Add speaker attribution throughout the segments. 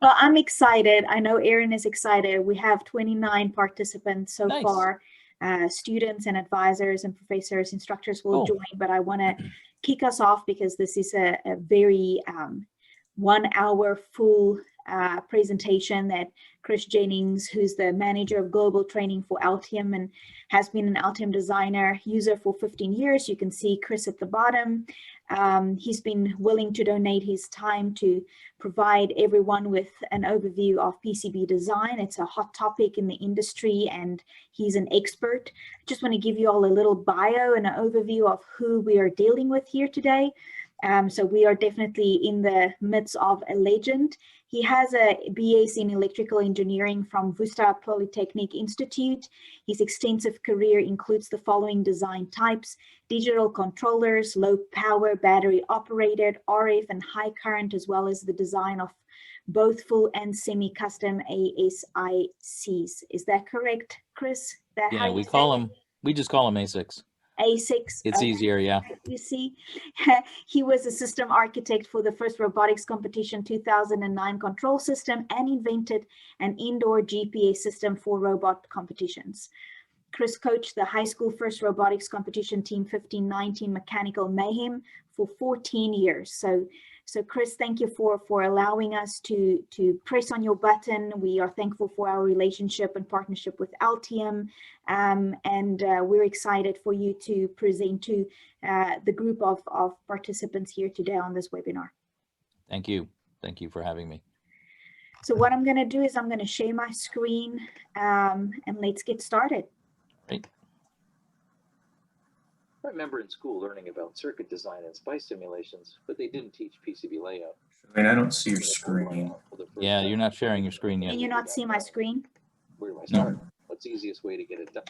Speaker 1: Well, I'm excited. I know Erin is excited. We have 29 participants so
Speaker 2: Nice.
Speaker 1: far. Students and advisors and professors, instructors will
Speaker 2: Cool.
Speaker 1: join, but I want to kick us off because this is a very 1 hour full presentation that Chris Jennings, who's the manager of global training for Altium and has been an Altium Designer user for 15 years. You can see Chris at the bottom. He's been willing to donate his time to provide everyone with an overview of PCB design. It's a hot topic in the industry and he's an expert. I just want to give you all a little bio and an overview of who we are dealing with here today. So we are definitely in the midst of a legend. He has a BS in electrical engineering from Worcester Polytechnic Institute. His extensive career includes the following design types: digital controllers, low power, battery operated, RF and high current, as well as the design of both full and semi-custom ASICs. Is that correct, Chris? That
Speaker 2: Yeah,
Speaker 1: how you say it?
Speaker 2: we just call them ASICs.
Speaker 1: ASICs.
Speaker 2: It's easier, yeah.
Speaker 1: You see, he was a system architect for the first robotics competition 2009 control system and invented an indoor GPS system for robot competitions. Chris coached the high school first robotics competition team 1519 Mechanical Mayhem for 14 years. So Chris, thank you for allowing us to press on your button. We are thankful for our relationship and partnership with Altium, and we're excited for you to present to the group of participants here today on this webinar.
Speaker 2: Thank you. Thank you for having me.
Speaker 1: So what I'm going to do is I'm going to share my screen and let's get started.
Speaker 2: Great.
Speaker 3: I remember in school learning about circuit design and SPICE simulations, but they didn't teach PCB layout.
Speaker 4: I mean, I don't see your screen.
Speaker 2: Yeah, you're not sharing your screen yet.
Speaker 1: Can you not see my screen?
Speaker 3: Where do I start? What's the easiest way to get it done?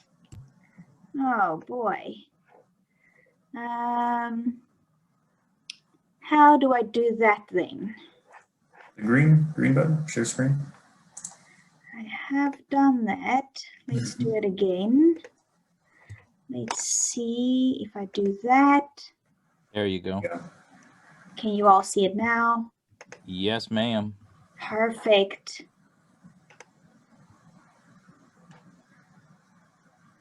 Speaker 1: Oh boy. How do I do that then?
Speaker 4: The green button, share screen.
Speaker 1: I have done that. Let's do it again. Let's see if I do that.
Speaker 2: There you go.
Speaker 4: Yeah.
Speaker 1: Can you all see it now?
Speaker 2: Yes, ma'am.
Speaker 1: Perfect.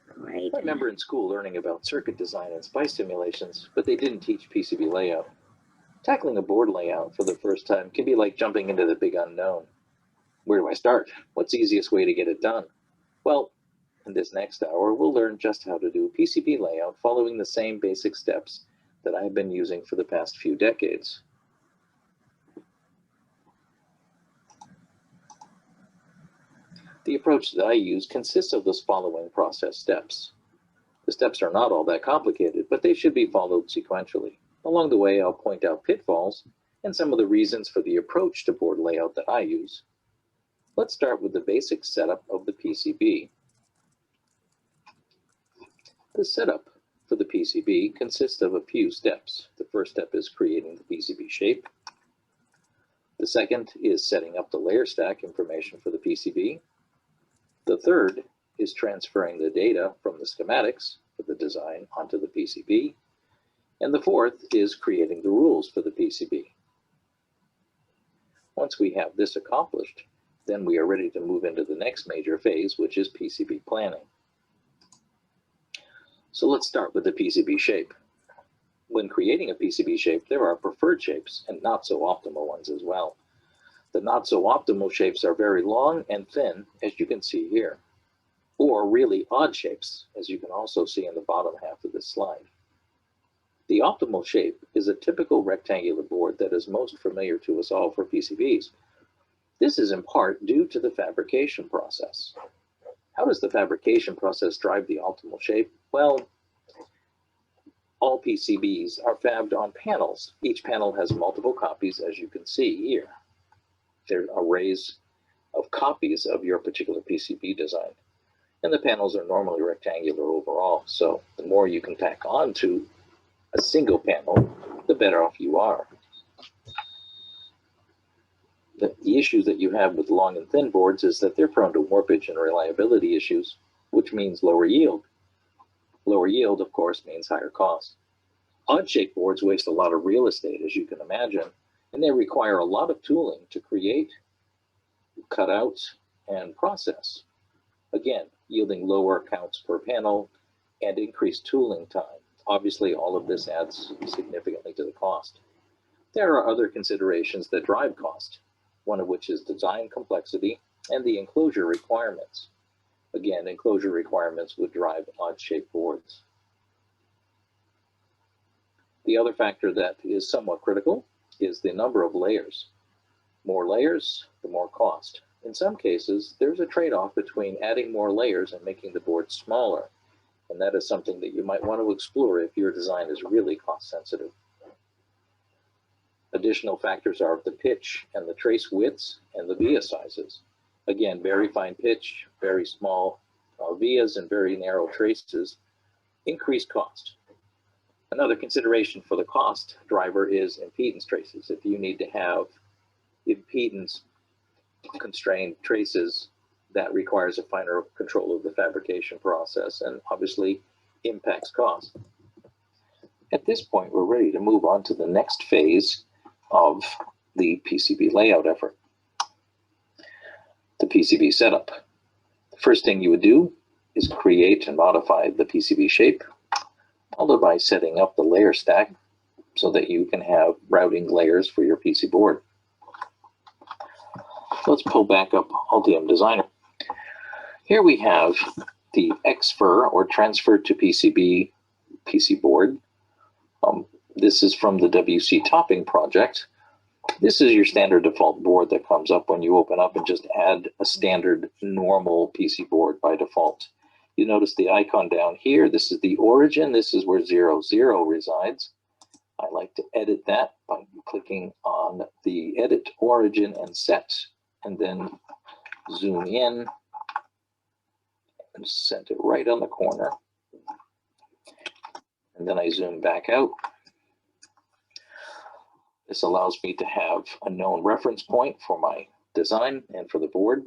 Speaker 1: Great.
Speaker 3: I remember in school learning about circuit design and SPICE simulations, but they didn't teach PCB layout. Tackling a board layout for the first time can be like jumping into the big unknown. Where do I start? What's the easiest way to get it done? Well, in this next hour, we'll learn just how to do PCB layout following the same basic steps that I've been using for the past few decades. The approach that I use consists of the following process steps. The steps are not all that complicated, but they should be followed sequentially. Along the way, I'll point out pitfalls and some of the reasons for the approach to board layout that I use. Let's start with the basic setup of the PCB. The setup for the PCB consists of a few steps. The first step is creating the PCB shape. The second is setting up the layer stack information for the PCB. The third is transferring the data from the schematics for the design onto the PCB. And the fourth is creating the rules for the PCB. Once we have this accomplished, then we are ready to move into the next major phase, which is PCB planning. So let's start with the PCB shape. When creating a PCB shape, there are preferred shapes and not so optimal ones as well. The not so optimal shapes are very long and thin, as you can see here, or really odd shapes, as you can also see in the bottom half of this slide. The optimal shape is a typical rectangular board that is most familiar to us all for PCBs. This is in part due to the fabrication process. How does the fabrication process drive the optimal shape? Well, all PCBs are fabbed on panels. Each panel has multiple copies, as you can see here. There are arrays of copies of your particular PCB design. And the panels are normally rectangular overall, so the more you can pack onto a single panel, the better off you are. The issues that you have with long and thin boards is that they're prone to warpage and reliability issues, which means lower yield. Lower yield, of course, means higher cost. Odd-shaped boards waste a lot of real estate, as you can imagine, and they require a lot of tooling to create cutout, and process. Again, yielding lower counts per panel and increased tooling time. Obviously, all of this adds significantly to the cost. There are other considerations that drive cost, one of which is design complexity and the enclosure requirements. Again, enclosure requirements would drive odd-shaped boards. The other factor that is somewhat critical is the number of layers. More layers, the more cost. In some cases, there's a trade-off between adding more layers and making the board smaller, and that is something that you might want to explore if your design is really cost-sensitive. Additional factors are the pitch and the trace widths and the via sizes. Again, very fine pitch, very small vias, and very narrow traces increase cost. Another consideration for the cost driver is impedance traces. If you need to have impedance constrained traces, that requires a finer control of the fabrication process and obviously impacts cost. At this point, we're ready to move on to the next phase of the PCB layout effort, the PCB setup. The first thing you would do is create and modify the PCB shape, followed by setting up the layer stack so that you can have routing layers for your PC board. Let's pull back up Altium Designer. Here we have the XFER, or transfer to PCB PC board. This is from the WC topping project. This is your standard default board that comes up when you open up and just add a standard normal PC board by default. You notice the icon down here. This is the origin. This is where 00 resides. I like to edit that by clicking on the edit origin and set, and then zoom in and set it right on the corner. And then I zoom back out. This allows me to have a known reference point for my design and for the board.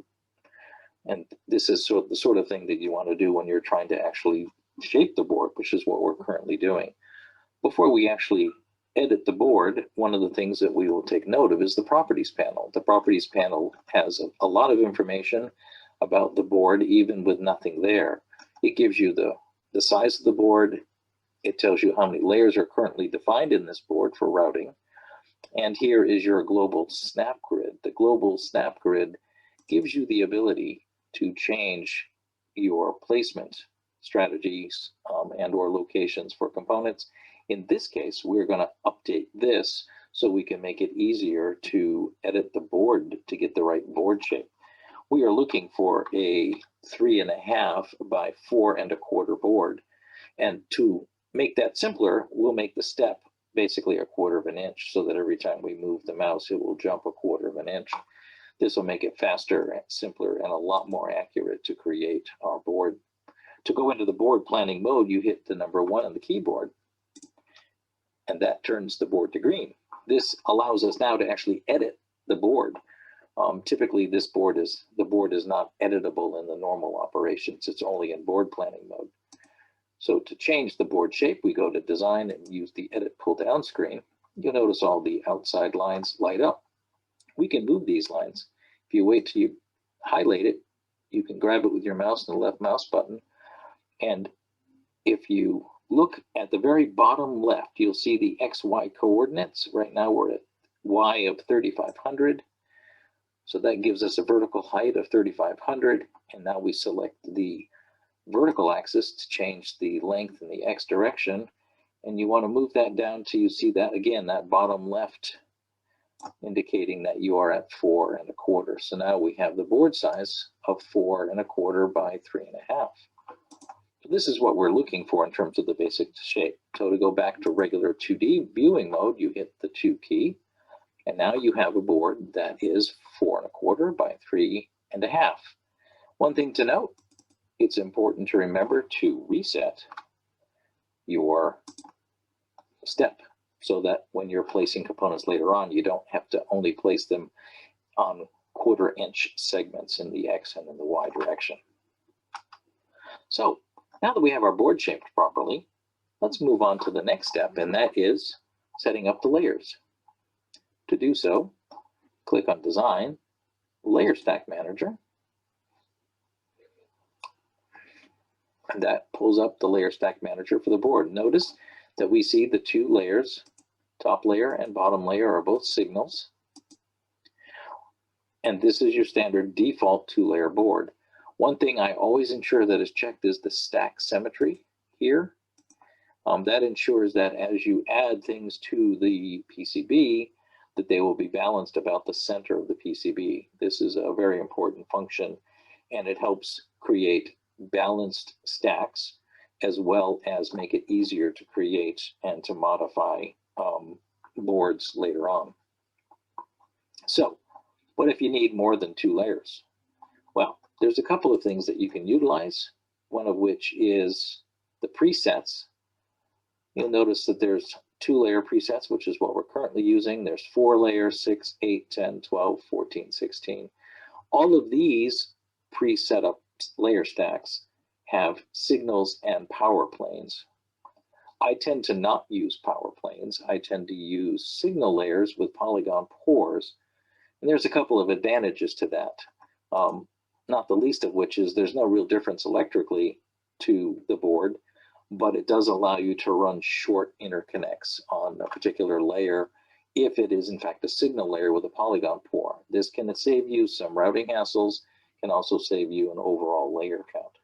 Speaker 3: And this is the sort of thing that you want to do when you're trying to actually shape the board, which is what we're currently doing. Before we actually edit the board, one of the things that we will take note of is the properties panel. The properties panel has a lot of information about the board, even with nothing there. It gives you the size of the board. It tells you how many layers are currently defined in this board for routing. And here is your global snap grid. The global snap grid gives you the ability to change your placement strategies and or locations for components. In this case, we're going to update this so we can make it easier to edit the board to get the right board shape. We are looking for a 3.5 by 4.25 board. And to make that simpler, we'll make the step basically 1/4 inch so that every time we move the mouse, it will jump 1/4 inch. This will make it faster and simpler and a lot more accurate to create our board. To go into the board planning mode, you hit the number 1 on the keyboard, and that turns the board to green. This allows us now to actually edit the board. Typically, the board is not editable in the normal operations. It's only in board planning mode. So to change the board shape, we go to Design and use the Edit pull-down screen. You'll notice all the outside lines light up. We can move these lines. If you wait till you highlight it, you can grab it with your mouse and the left mouse button. And if you look at the very bottom left, you'll see the XY coordinates. Right now we're at Y of 3,500. So that gives us a vertical height of 3,500. And now we select the vertical axis to change the length in the X direction. And you want to move that down till you see that again, that bottom left, indicating that you are at 4.25. So now we have the board size of 4.25 by 3.5. So this is what we're looking for in terms of the basic shape. So to go back to regular 2D viewing mode, you hit the 2 key, and now you have a board that is 4.25 by 3.5. One thing to note, it's important to remember to reset your step so that when you're placing components later on, you don't have to only place them on 1/4 inch segments in the X and in the Y direction. So now that we have our board shaped properly, let's move on to the next step, and that is setting up the layers. To do so, click on Design, Layer Stack Manager. And that pulls up the Layer Stack Manager for the board. Notice that we see the two layers, top layer and bottom layer, are both signals. And this is your standard default two-layer board. One thing I always ensure that is checked is the stack symmetry here. That ensures that as you add things to the PCB, that they will be balanced about the center of the PCB. This is a very important function, and it helps create balanced stacks as well as make it easier to create and to modify boards later on. So, what if you need more than two layers? Well, there's a couple of things that you can utilize, one of which is the presets. You'll notice that there's two-layer presets, which is what we're currently using. There's 4 layers, 6, 8, 10, 12, 14, 16. All of these pre-set up layer stacks have signals and power planes. I tend to not use power planes. I tend to use signal layers with polygon pores. And there's a couple of advantages to that, not the least of which is there's no real difference electrically to the board, but it does allow you to run short interconnects on a particular layer if it is in fact a signal layer with a polygon pore. This can save you some routing hassles, can also save you an overall layer count.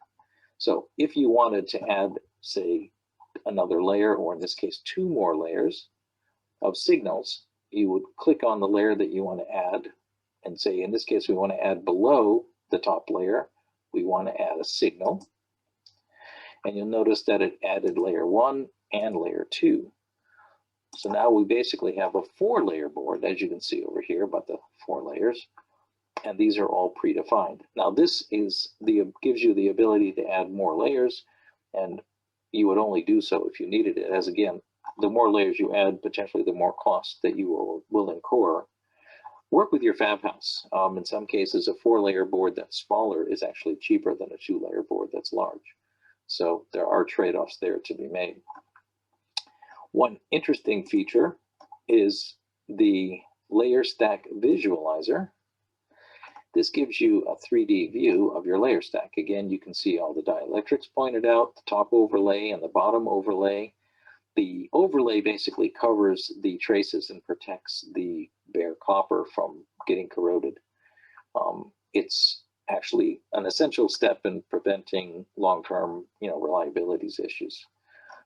Speaker 3: So if you wanted to add, say, another layer, or in this case, 2 more layers of signals, you would click on the layer that you want to add and say, in this case, we want to add below the top layer, we want to add a signal. And you'll notice that it added layer 1 and layer 2. So now we basically have a 4-layer board, as you can see over here, about the 4 layers. And these are all predefined. Now this is gives you the ability to add more layers, and you would only do so if you needed it, as again, the more layers you add, potentially the more cost that you will incur. Work with your fab house. In some cases, a 4-layer board that's smaller is actually cheaper than a 2-layer board that's large. So there are trade-offs there to be made. One interesting feature is the layer stack visualizer. This gives you a 3D view of your layer stack. Again, you can see all the dielectrics pointed out, the top overlay and the bottom overlay. The overlay basically covers the traces and protects the bare copper from getting corroded. It's actually an essential step in preventing long-term, reliability issues.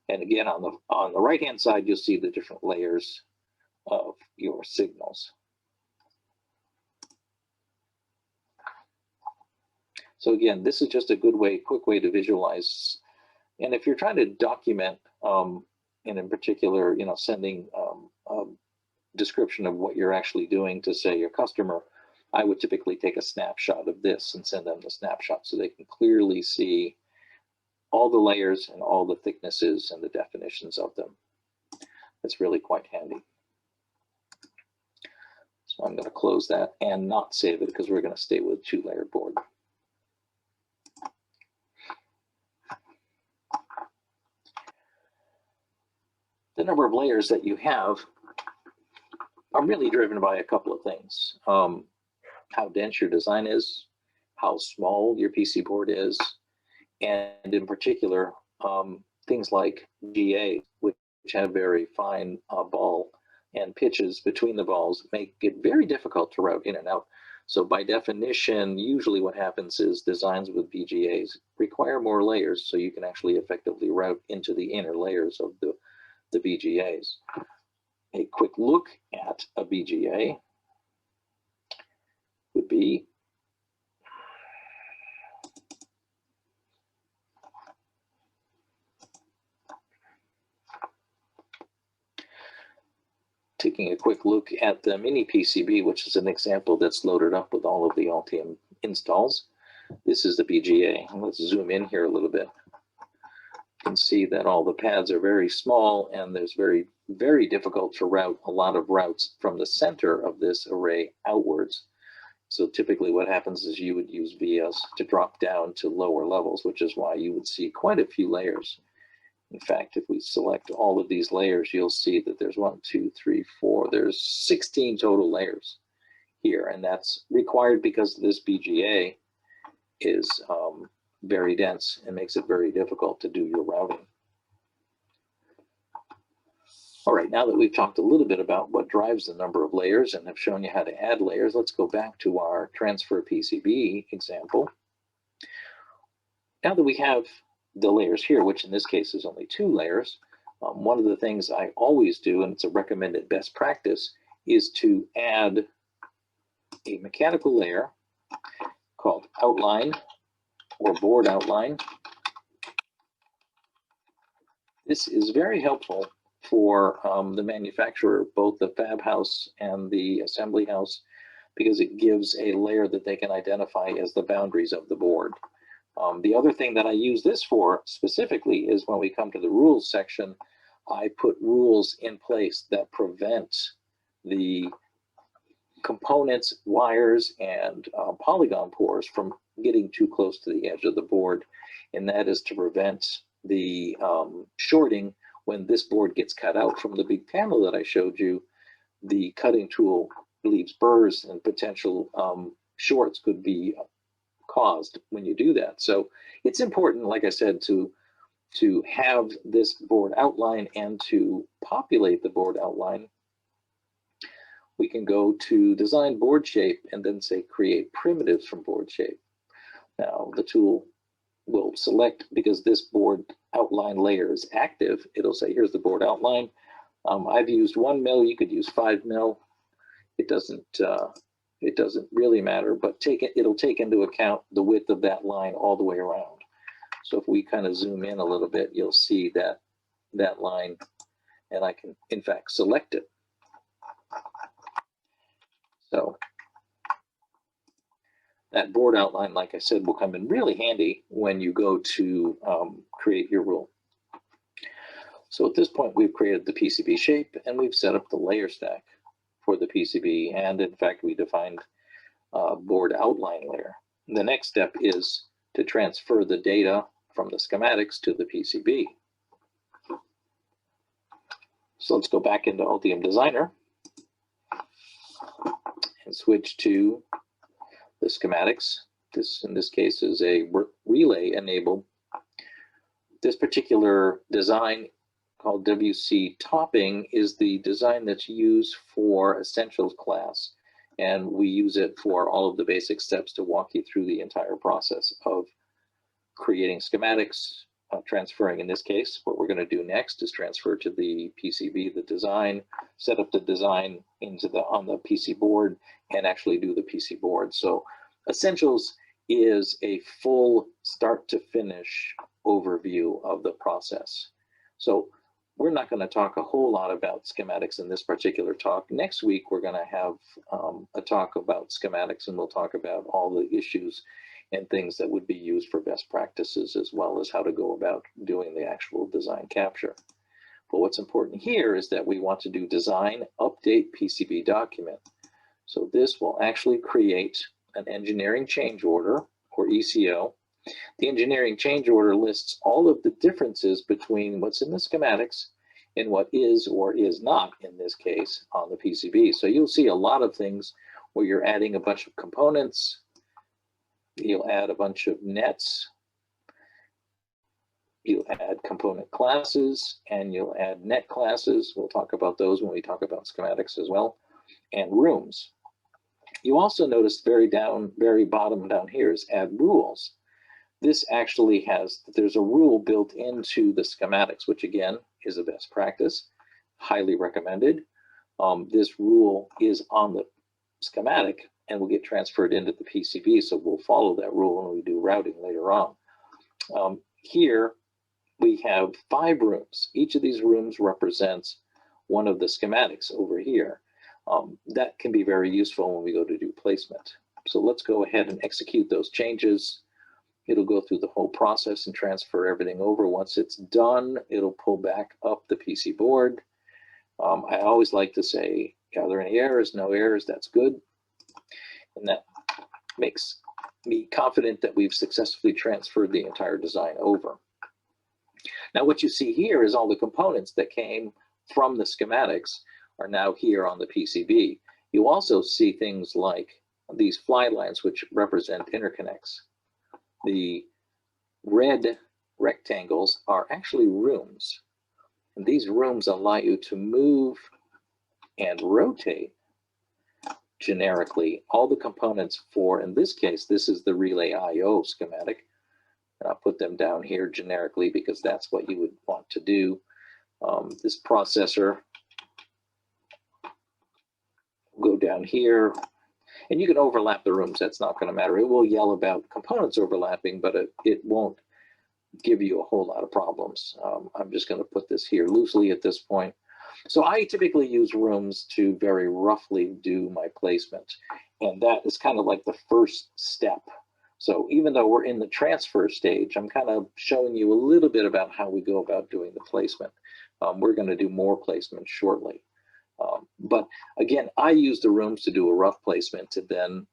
Speaker 3: And again, on the right-hand side, you'll see the different layers of your signals. So again, this is just a quick way to visualize. And if you're trying to document, and in particular, sending a description of what you're actually doing to, say, your customer, I would typically take a snapshot of this and send them the snapshot so they can clearly see all the layers and all the thicknesses and the definitions of them. It's really quite handy. So I'm going to close that and not save it because we're going to stay with 2-layer board. The number of layers that you have are really driven by a couple of things. How dense your design is, how small your PC board is, and in particular, things like GA, which have very fine ball and pitches between the balls, make it very difficult to route in and out. So by definition, usually what happens is designs with BGAs require more layers so you can actually effectively route into the inner layers of the BGAs. A quick look at a BGA would be taking a quick look at the mini PCB, which is an example that's loaded up with all of the Altium installs. This is the BGA. Let's zoom in here a little bit. You can see that all the pads are very small, and there's very, very difficult to route a lot of routes from the center of this array outwards. So typically what happens is you would use vias to drop down to lower levels, which is why you would see quite a few layers. In fact, if we select all of these layers, you'll see that there's 1, 2, 3, 4, there's 16 total layers here, and that's required because this BGA is very dense and makes it very difficult to do your routing. All right, now that we've talked a little bit about what drives the number of layers and have shown you how to add layers, let's go back to our transfer PCB example. Now that we have the layers here, which in this case is only 2 layers, one of the things I always do, and it's a recommended best practice, is to add a mechanical layer called outline or board outline. This is very helpful for the manufacturer, both the fab house and the assembly house, because it gives a layer that they can identify as the boundaries of the board. The other thing that I use this for specifically is when we come to the rules section, I put rules in place that prevent the components, wires, and polygon pores from getting too close to the edge of the board. And that is to prevent the shorting. When this board gets cut out from the big panel that I showed you, the cutting tool leaves burrs and potential shorts could be caused when you do that. So it's important, like I said, to have this board outline and to populate the board outline. We can go to design board shape and then say create primitives from board shape. Now the tool will select, because this board outline layer is active, it'll say here's the board outline. I've used 1 mil, you could use 5 mil. It doesn't really matter, but it'll take into account the width of that line all the way around. So if we kind of zoom in a little bit, you'll see that line, and I can in fact select it. So that board outline, like I said, will come in really handy when you go to create your rule. So at this point, we've created the PCB shape and we've set up the layer stack for the PCB, and in fact, we defined board outline layer. The next step is to transfer the data from the schematics to the PCB. So let's go back into Altium Designer and switch to the schematics. This, in this case, is a relay enabled. This particular design, called WC topping, is the design that's used for Essentials class. And we use it for all of the basic steps to walk you through the entire process of creating schematics, transferring. In this case, what we're going to do next is transfer to the PCB, the design, set up the design on the PC board, and actually do the PC board. So Essentials is a full start to finish overview of the process. So we're not going to talk a whole lot about schematics in this particular talk. Next week, we're going to have a talk about schematics, and we'll talk about all the issues and things that would be used for best practices, as well as how to go about doing the actual design capture. But what's important here is that we want to do design update PCB document. So this will actually create an engineering change order, or ECO. The engineering change order lists all of the differences between what's in the schematics and what is or is not, in this case, on the PCB. So you'll see a lot of things where you're adding a bunch of components, you'll add a bunch of nets, you'll add component classes, and you'll add net classes. We'll talk about those when we talk about schematics as well, and rooms. You also notice very bottom down here is add rules. This actually there's a rule built into the schematics, which again is a best practice, highly recommended. This rule is on the schematic and will get transferred into the PCB, so we'll follow that rule when we do routing later on. Here we have 5 rooms. Each of these rooms represents one of the schematics over here. That can be very useful when we go to do placement. So let's go ahead and execute those changes. It'll go through the whole process and transfer everything over. Once it's done, it'll pull back up the PC board. I always like to say, are there any errors? No errors, that's good. And that makes me confident that we've successfully transferred the entire design over. Now what you see here is all the components that came from the schematics are now here on the PCB. You also see things like these fly lines, which represent interconnects. The red rectangles are actually rooms. And these rooms allow you to move and rotate generically all the components for, in this case, this is the relay IO schematic. And I'll put them down here generically because that's what you would want to do. This processor will go down here, and you can overlap the rooms. That's not going to matter. It will yell about components overlapping, but it won't give you a whole lot of problems. I'm just going to put this here loosely at this point. So I typically use rooms to very roughly do my placement, and that is kind of like the first step. So even though we're in the transfer stage, I'm kind of showing you a little bit about how we go about doing the placement. We're going to do more placement shortly. But again, I use the rooms to do a rough placement, and then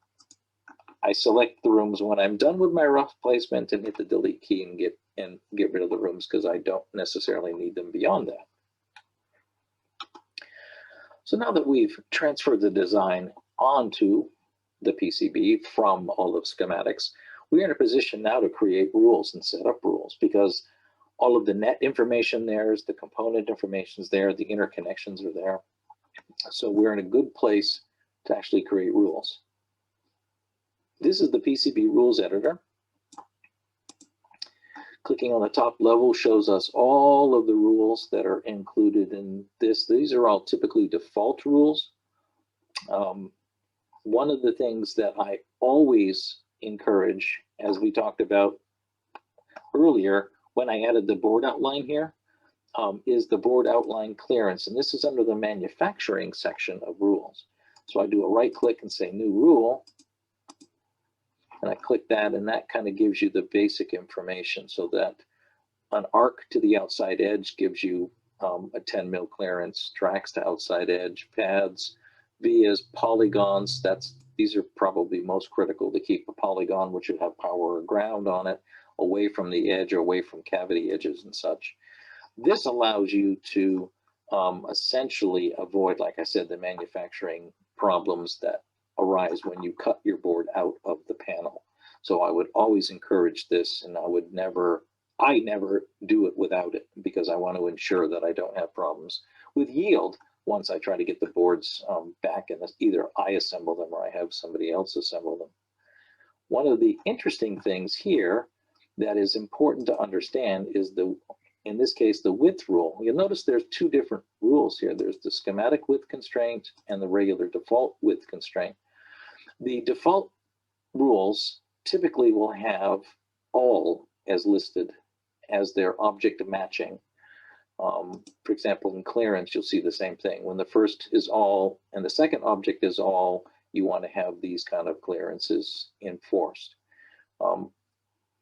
Speaker 3: I select the rooms when I'm done with my rough placement and hit the delete key and get rid of the rooms because I don't necessarily need them beyond that. So now that we've transferred the design onto the PCB from all of schematics, we're in a position now to create rules and set up rules because all of the net information there is, the component information is there, the interconnections are there. So we're in a good place to actually create rules. This is the PCB rules editor. Clicking on the top level shows us all of the rules that are included in this. These are all typically default rules. One of the things that I always encourage, as we talked about earlier, when I added the board outline here, is the board outline clearance. And this is under the manufacturing section of rules. So I do a right click and say new rule. And I click that, and that kind of gives you the basic information so that an arc to the outside edge gives you a 10 mil clearance, tracks to outside edge, pads, vias, polygons. These are probably most critical to keep a polygon, which would have power or ground on it, away from the edge or away from cavity edges and such. This allows you to essentially avoid, like I said, the manufacturing problems that arise when you cut your board out of the panel. So I would always encourage this, and I never do it without it because I want to ensure that I don't have problems with yield once I try to get the boards back, and either I assemble them or I have somebody else assemble them. One of the interesting things here that is important to understand is in this case, the width rule. You'll notice there's two different rules here. There's the schematic width constraint and the regular default width constraint. The default rules typically will have all as listed as their object matching. For example, in clearance, you'll see the same thing. When the first is all and the second object is all, you want to have these kind of clearances enforced.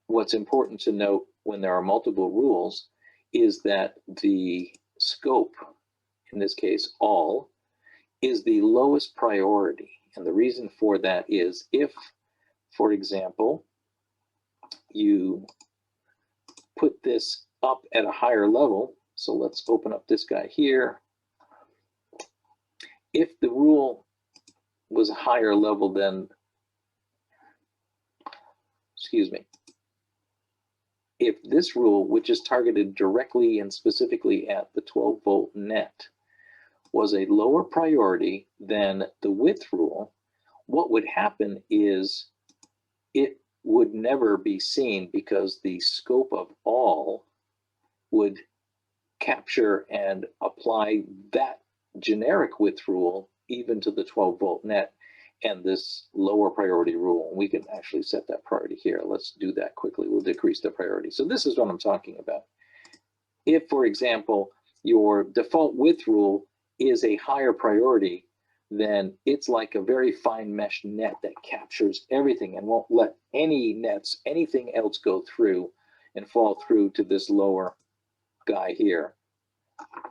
Speaker 3: What's important to note when there are multiple rules is that the scope, in this case, all, is the lowest priority. And the reason for that is if, for example, you put this up at a higher level, so let's open up this guy here. If the rule was a higher level than, if this rule, which is targeted directly and specifically at the 12-volt net, was a lower priority than the width rule, what would happen is it would never be seen because the scope of all would capture and apply that generic width rule even to the 12-volt net and this lower priority rule. We can actually set that priority here. Let's do that quickly. We'll decrease the priority. So this is what I'm talking about. If, for example, your default width rule is a higher priority, then it's like a very fine mesh net that captures everything and won't let any nets, anything else go through and fall through to this lower guy here.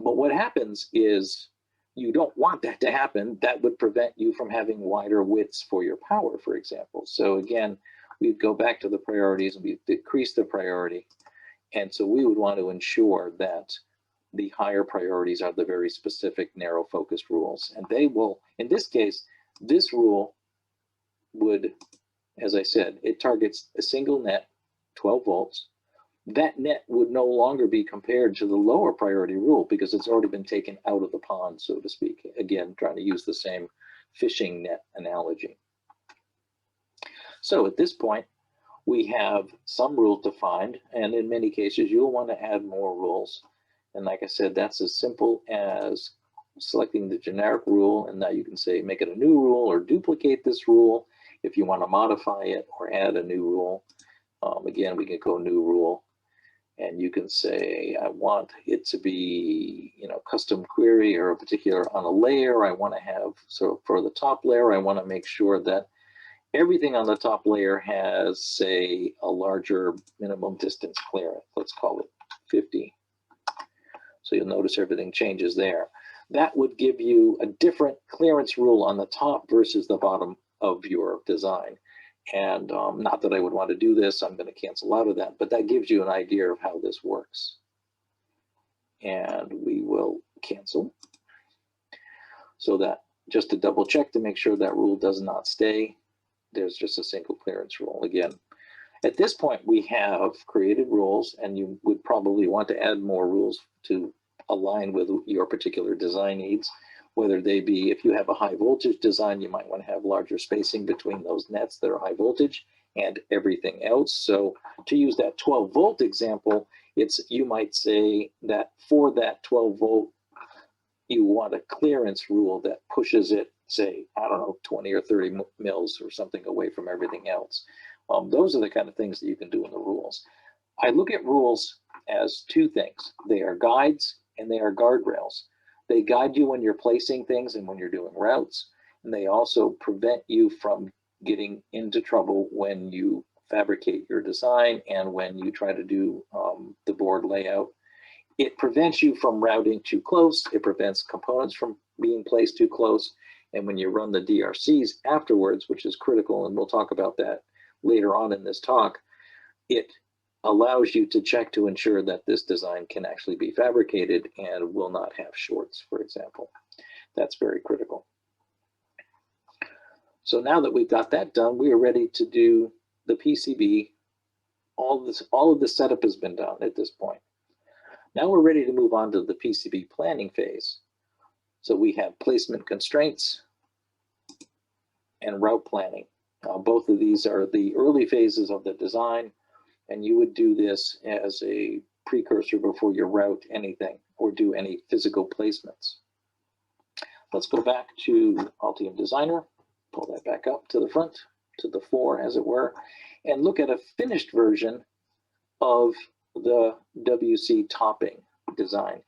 Speaker 3: But what happens is you don't want that to happen. That would prevent you from having wider widths for your power, for example. So again, we'd go back to the priorities and we decrease the priority. And so we would want to ensure that the higher priorities are the very specific narrow focused rules. And they will, in this case, This rule would, as I said, it targets a single net, 12 volts. That net would no longer be compared to the lower priority rule because it's already been taken out of the pond, so to speak. Again, trying to use the same fishing net analogy. So at this point, we have some rules defined, and in many cases, you'll want to add more rules. And like I said, that's as simple as selecting the generic rule, and now you can say make it a new rule or duplicate this rule if you want to modify it or add a new rule. Again, we can go new rule, and you can say I want it to be, you know, custom query or a particular on a layer. I want to have, so for the top layer, I want to make sure that everything on the top layer has, say, a larger minimum distance clearance. Let's call it 50. So you'll notice everything changes there. That would give you a different clearance rule on the top versus the bottom of your design. And not that I would want to do this, I'm going to cancel out of that, but that gives you an idea of how this works. And we will cancel. So that, just to double check to make sure that rule does not stay, there's just a single clearance rule. Again, at this point, we have created rules, and you would probably want to add more rules to align with your particular design needs, whether they be, if you have a high voltage design, you might want to have larger spacing between those nets that are high voltage and everything else. So to use that 12 volt example, you might say that for that 12 volt, you want a clearance rule that pushes it, say, I don't know, 20 or 30 mils or something away from everything else. Those are the kind of things that you can do in the rules. I look at rules as two things. They are guides and they are guardrails. They guide you when you're placing things and when you're doing routes, and they also prevent you from getting into trouble when you fabricate your design and when you try to do the board layout. It prevents you from routing too close. It prevents components from being placed too close. And when you run the DRCs afterwards, which is critical, and we'll talk about that later on in this talk, it allows you to check to ensure that this design can actually be fabricated and will not have shorts, for example. That's very critical. So now that we've got that done, we are ready to do the PCB. All of the setup has been done at this point. Now we're ready to move on to the PCB planning phase. So we have placement constraints and route planning. Both of these are the early phases of the design, and you would do this as a precursor before you route anything or do any physical placements. Let's go back to Altium Designer, pull that back up to the front, to the fore as it were, and look at a finished version of the WC topping design.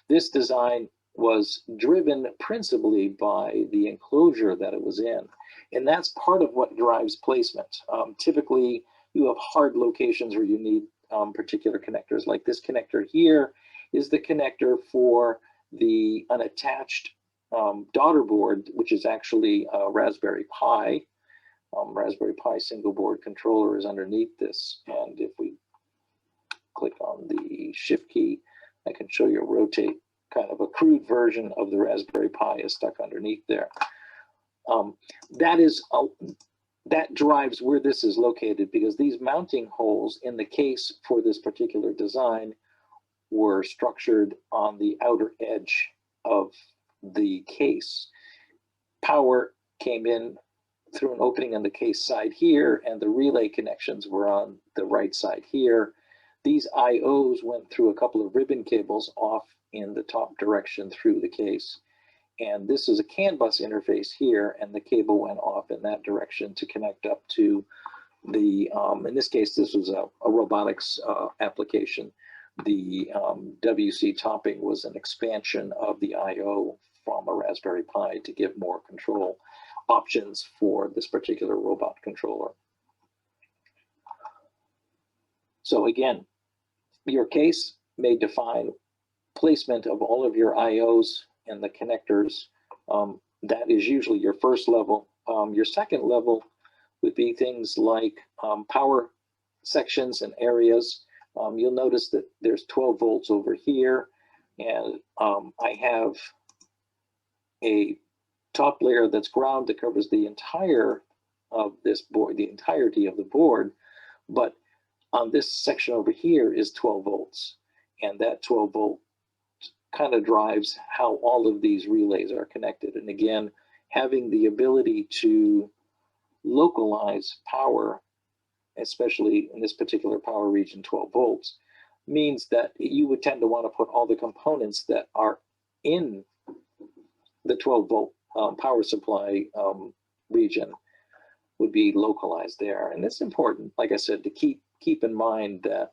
Speaker 3: This design was driven principally by the enclosure that it was in, and that's part of what drives placement. Typically, you have hard locations where you need particular connectors. Like this connector here is the connector for the unattached daughter board, which is actually a Raspberry Pi. Raspberry Pi single board controller is underneath this, and if we click on the shift key, I can show you a rotate, kind of a crude version of the Raspberry Pi is stuck underneath there. That drives where this is located, because these mounting holes in the case for this particular design were structured on the outer edge of the case. Power came in through an opening on the case side here, and the relay connections were on the right side here. These IOs went through a couple of ribbon cables off in the top direction through the case. And this is a CAN bus interface here, and the cable went off in that direction to connect up to the, in this case, this was a robotics application. The WC topping was an expansion of the IO from a Raspberry Pi to give more control options for this particular robot controller. So again, your case may define placement of all of your IOs and the connectors. That is usually your first level. Your second level would be things like power sections and areas. You'll notice that there's 12 volts over here, and I have a top layer that's ground that covers the entire of this board, the entirety of the board, but on this section over here is 12 volts, and that 12 volt kind of drives how all of these relays are connected. And again, having the ability to localize power, especially in this particular power region, 12 volts, means that you would tend to want to put all the components that are in the 12 volt power supply region would be localized there. And it's important, like I said, to keep in mind that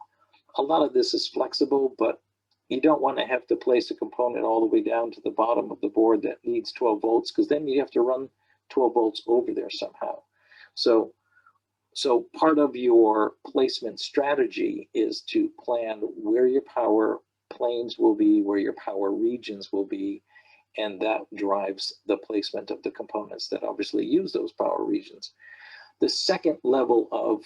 Speaker 3: a lot of this is flexible, but you don't want to have to place a component all the way down to the bottom of the board that needs 12 volts, because then you have to run 12 volts over there somehow. So part of your placement strategy is to plan where your power planes will be, where your power regions will be, and that drives the placement of the components that obviously use those power regions. The second level of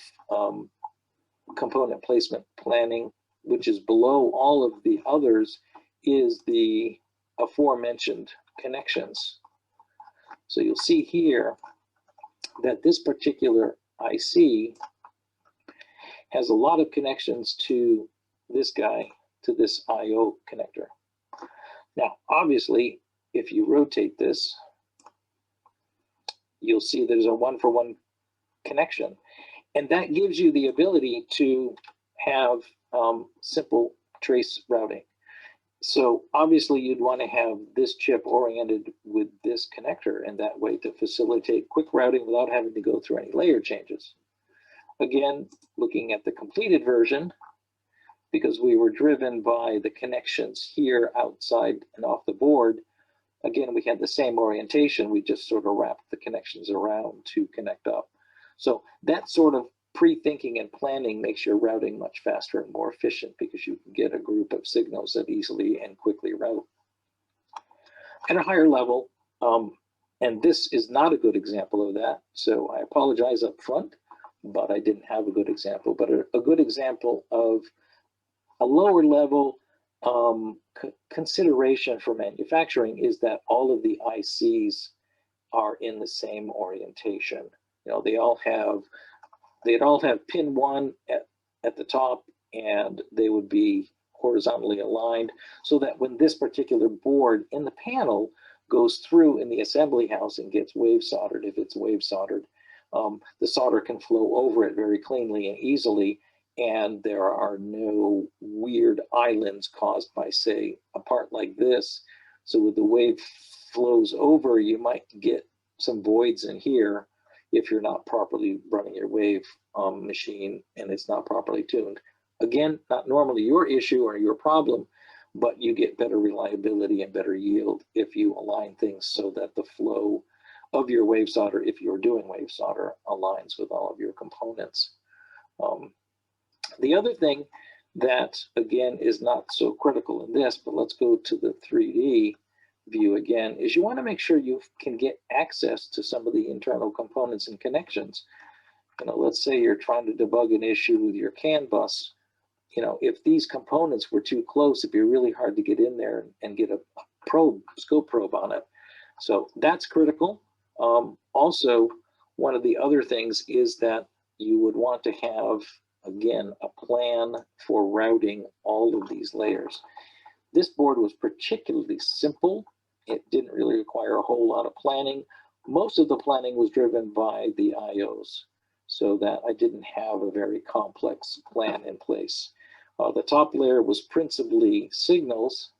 Speaker 3: component placement planning, which is below all of the others, is the aforementioned connections. So you'll see here that this particular IC has a lot of connections to this guy, to this IO connector. Now, obviously, if you rotate this, you'll see there's a one-for-one connection, and that gives you the ability to have simple trace routing. So obviously you'd want to have this chip oriented with this connector, and that way to facilitate quick routing without having to go through any layer changes. Again, looking at the completed version, because we were driven by the connections here outside and off the board, again, we had the same orientation, we just sort of wrapped the connections around to connect up. So that sort of pre-thinking and planning makes your routing much faster and more efficient, because you can get a group of signals that easily and quickly route. At a higher level, and this is not a good example of that, so I apologize up front, but I didn't have a good example. But a good example of a lower level consideration for manufacturing is that all of the ICs are in the same orientation. You know, they'd all have pin 1 at the top, and they would be horizontally aligned, so that when this particular board in the panel goes through in the assembly house and gets wave soldered, if it's wave soldered, the solder can flow over it very cleanly and easily, and there are no weird islands caused by, say, a part like this. So with the wave flows over, you might get some voids in here if you're not properly running your wave machine and it's not properly tuned. Again, not normally your issue or your problem, but you get better reliability and better yield if you align things so that the flow of your wave solder, if you're doing wave solder, aligns with all of your components. The other thing that, again, is not so critical in this, but let's go to the 3D view again, is you want to make sure you can get access to some of the internal components and connections. You know, let's say you're trying to debug an issue with your CAN bus. You know, if these components were too close, it'd be really hard to get in there and get a probe, scope probe on it. So that's critical. Also, one of the other things is that you would want to have, again, a plan for routing all of these layers. This board was particularly simple. It didn't really require a whole lot of planning. Most of the planning was driven by the IOs, so that I didn't have a very complex plan in place. The top layer was principally signals,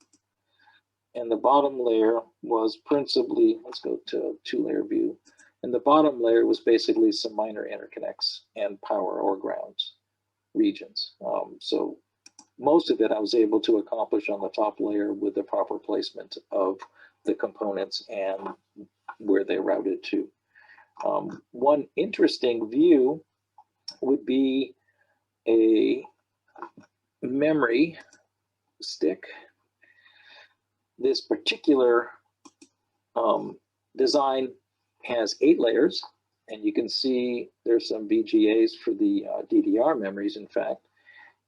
Speaker 3: and the bottom layer was principally, let's go to two-layer view, and the bottom layer was basically some minor interconnects and power or ground regions. So most of it I was able to accomplish on the top layer with the proper placement of the components and where they routed to. One interesting view would be a memory stick. This particular design has 8 layers, and you can see there's some VGAs for the DDR memories, in fact.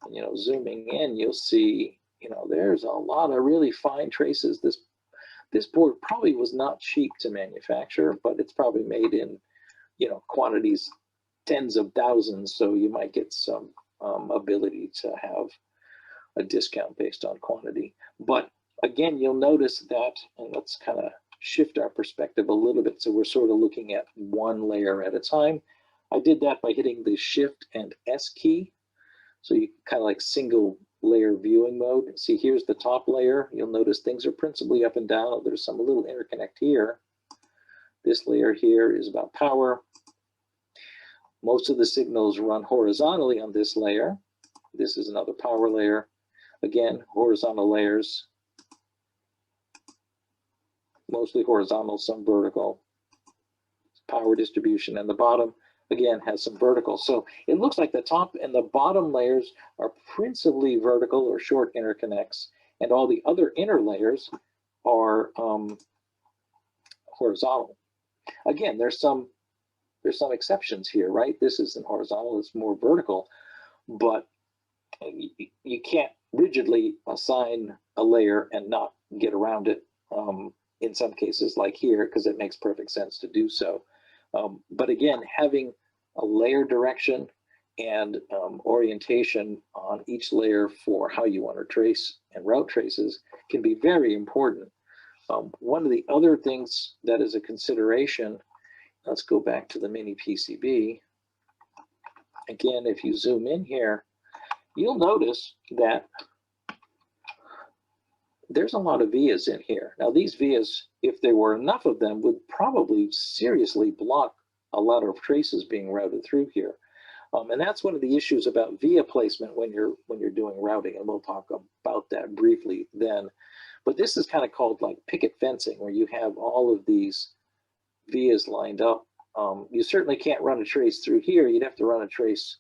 Speaker 3: And, you know, zooming in, you'll see, you know, there's a lot of really fine traces. This board probably was not cheap to manufacture, but it's probably made in, quantities tens of thousands, so you might get some ability to have a discount based on quantity. But again, you'll notice that, and let's kind of shift our perspective a little bit, so we're sort of looking at one layer at a time. I did that by hitting the Shift and S key, so you kind of like single layer viewing mode. See, here's the top layer. You'll notice things are principally up and down. There's some little interconnect here. This layer here is about power. Most of the signals run horizontally on this layer. This is another power layer. Again, horizontal layers, mostly horizontal, some vertical. Power distribution, and the bottom, again, has some vertical. So it looks like the top and the bottom layers are principally vertical or short interconnects, and all the other inner layers are horizontal. Again, there's some exceptions here, right? This isn't horizontal, it's more vertical, but you can't rigidly assign a layer and not get around it in some cases like here, because it makes perfect sense to do so. But again, having a layer direction and orientation on each layer for how you want to trace and route traces can be very important. One of the other things that is a consideration, let's go back to the mini PCB. Again, if you zoom in here, you'll notice that there's a lot of vias in here. Now these vias, if there were enough of them, would probably seriously block a lot of traces being routed through here. And that's one of the issues about via placement when you're doing routing, and we'll talk about that briefly then. But this is kind of called like picket fencing, where you have all of these vias lined up. You certainly can't run a trace through here. You'd have to run a trace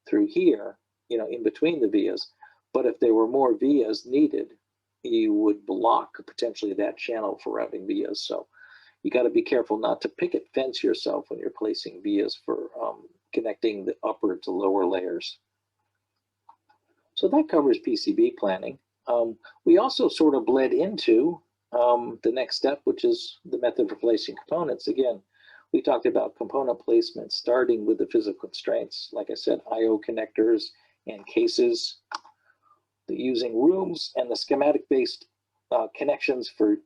Speaker 3: through here, in between the vias. But if there were more vias needed, you would block potentially that channel for routing vias. So you got to be careful not to picket fence yourself when you're placing vias for connecting the upper to lower layers. So that covers PCB planning. We also sort of bled into the next step, which is the method for placing components. Again, we talked about component placement starting with the physical constraints. Like I said, I/O connectors and cases, using rooms and the schematic-based connections for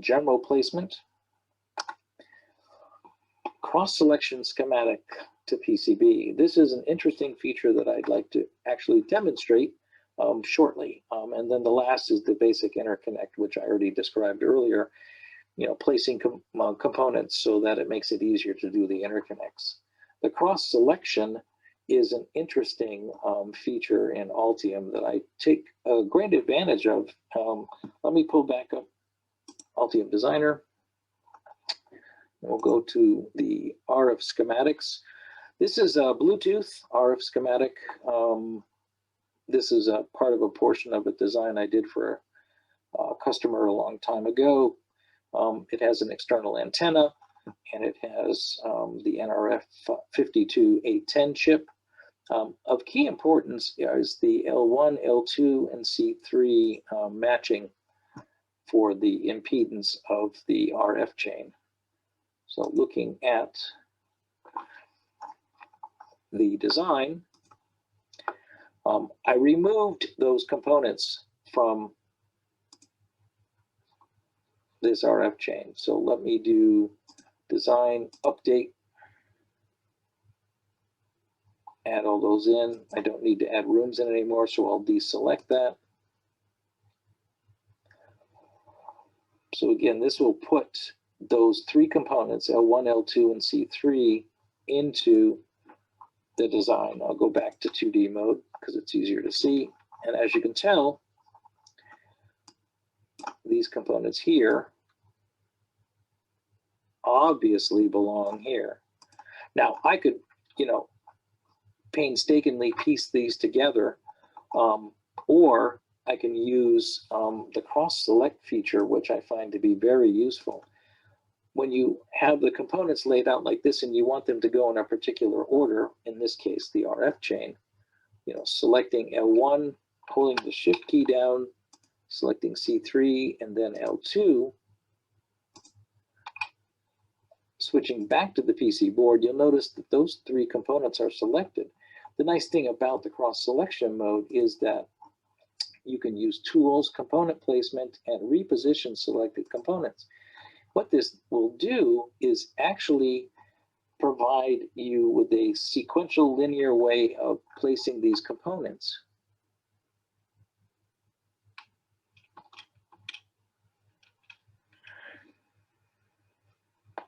Speaker 3: general placement. Cross-selection schematic to PCB. This is an interesting feature that I'd like to actually demonstrate shortly. And then the last is the basic interconnect, which I already described earlier, placing components so that it makes it easier to do the interconnects. The cross-selection is an interesting feature in Altium that I take great advantage of. Let me pull back up Altium Designer. We'll go to the RF schematics. This is a Bluetooth RF schematic. This is a part of a portion of a design I did for a customer a long time ago. It has an external antenna, and it has the NRF 52810 chip. Of key importance is the L1, L2, and C3 matching for the impedance of the RF chain. So looking at the design, I removed those components from this RF chain. So let me do design, update, add all those in. I don't need to add rooms in anymore, so I'll deselect that. So again, this will put those three components, L1, L2, and C3, into the design. I'll go back to 2D mode because it's easier to see. And as you can tell, these components here obviously belong here. Now, I could, painstakingly piece these together, or I can use the cross-select feature, which I find to be very useful. When you have the components laid out like this and you want them to go in a particular order, in this case, the RF chain, selecting L1, holding the shift key down, selecting C3, and then L2, Switching back to the PC board, you'll notice that those three components are selected. The nice thing about the cross-selection mode is that you can use tools, component placement, and reposition selected components. What this will do is actually provide you with a sequential linear way of placing these components.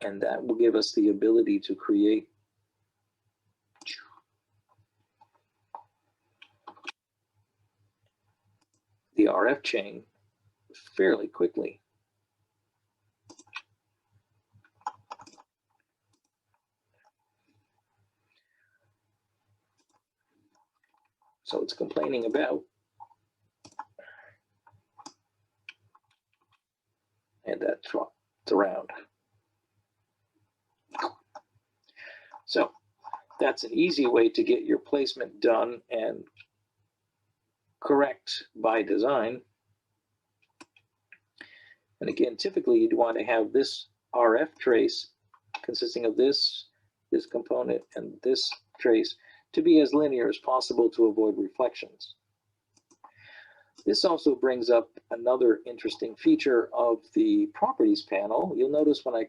Speaker 3: And that will give us the ability to create the RF chain fairly quickly. So it's complaining about, and that's around. So that's an easy way to get your placement done and correct by design. And again, typically you'd want to have this RF trace consisting of this component, and this trace to be as linear as possible to avoid reflections. This also brings up another interesting feature of the properties panel. You'll notice when I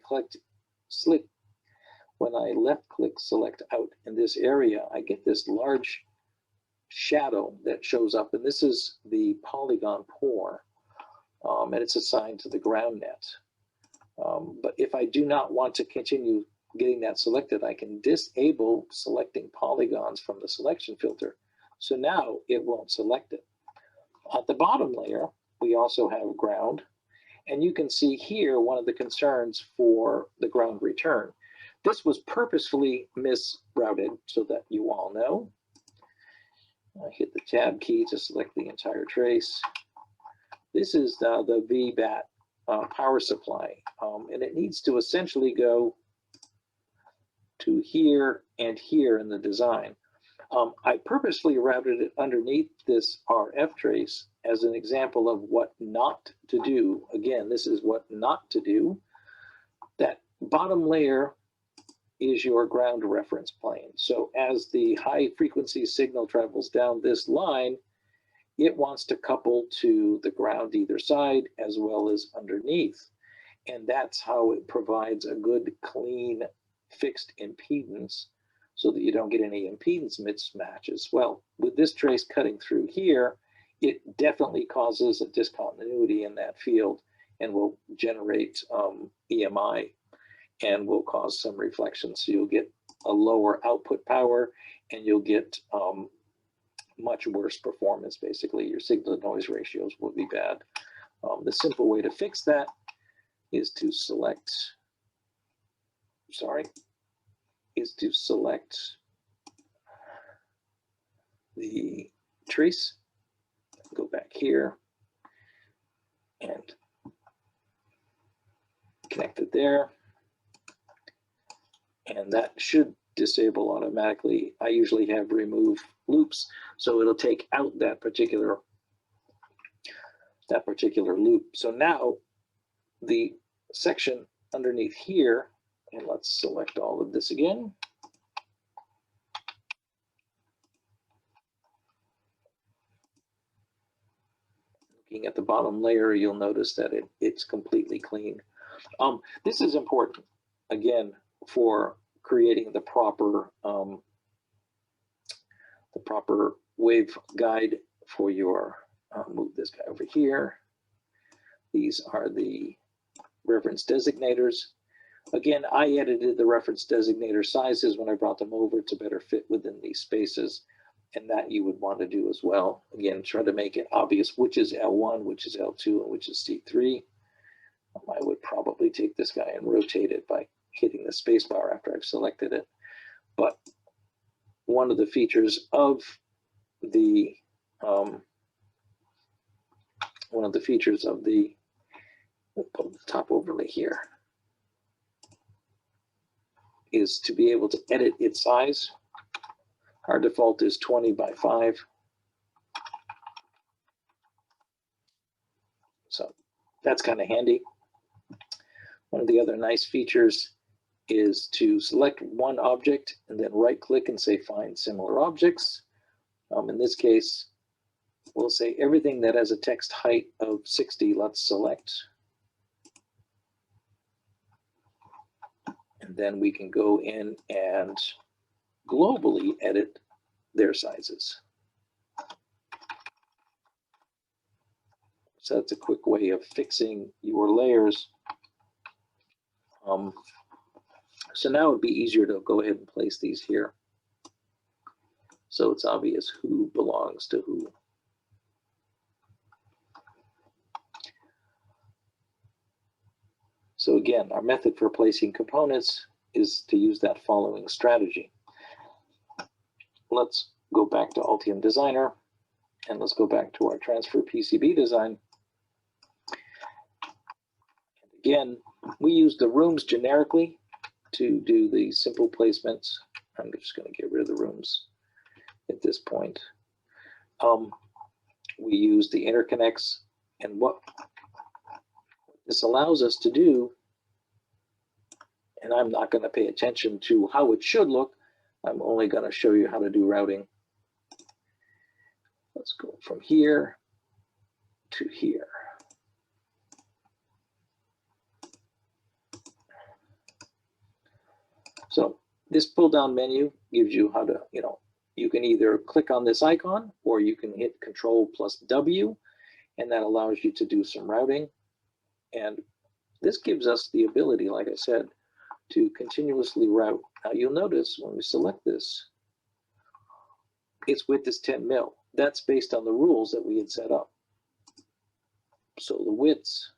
Speaker 3: left click select out in this area, I get this large shadow that shows up, and this is the polygon pore, and it's assigned to the ground net. But if I do not want to continue getting that selected, I can disable selecting polygons from the selection filter. So now it won't select it. At the bottom layer, we also have ground, and you can see here one of the concerns for the ground return. This was purposefully misrouted so that you all know. I hit the tab key to select the entire trace. This is the VBAT power supply, and it needs to essentially go to here and here in the design. I purposely routed it underneath this RF trace as an example of what not to do. Again, this is what not to do. That bottom layer is your ground reference plane. So as the high frequency signal travels down this line, it wants to couple to the ground either side as well as underneath. And that's how it provides a good, clean, fixed impedance so that you don't get any impedance mismatches. Well, with this trace cutting through here, it definitely causes a discontinuity in that field and will generate EMI and will cause some reflections. So you'll get a lower output power and you'll get much worse performance. Basically, your signal to noise ratios will be bad. The simple way to fix that is to select, the trace, go back here and connect it there. And that should disable automatically. I usually have remove loops, so it'll take out that particular loop. So now the section underneath here, and let's select all of this again. Looking at the bottom layer, you'll notice that it's completely clean. This is important, again, for creating the proper wave guide for your, move this guy over here. These are the reference designators. Again, I edited the reference designator sizes when I brought them over to better fit within these spaces, and that you would want to do as well. Again, try to make it obvious which is L1, which is L2, and which is C3. I would probably take this guy and rotate it by hitting the spacebar after I've selected it. But one of the features of the we'll pull the top overlay here, is to be able to edit its size. Our default is 20 by 5. So that's kind of handy. One of the other nice features is to select one object and then right click and say find similar objects. In this case, we'll say everything that has a text height of 60, let's select. And then we can go in and globally edit their sizes. So that's a quick way of fixing your layers. So now it would be easier to go ahead and place these here. So it's obvious who belongs to who. So again, our method for placing components is to use that following strategy. Let's go back to Altium Designer and let's go back to our transfer PCB design. And again, we use the rooms generically to do the simple placements. I'm just going to get rid of the rooms at this point. We use the interconnects, and what this allows us to do, and I'm not going to pay attention to how it should look, I'm only going to show you how to do routing. Let's go from here to here. So this pull down menu gives you how to, you can either click on this icon or you can hit Control plus W, and that allows you to do some routing. And this gives us the ability, like I said, to continuously route. Now you'll notice when we select this, its width is 10 mil. That's based on the rules that we had set up. So the widths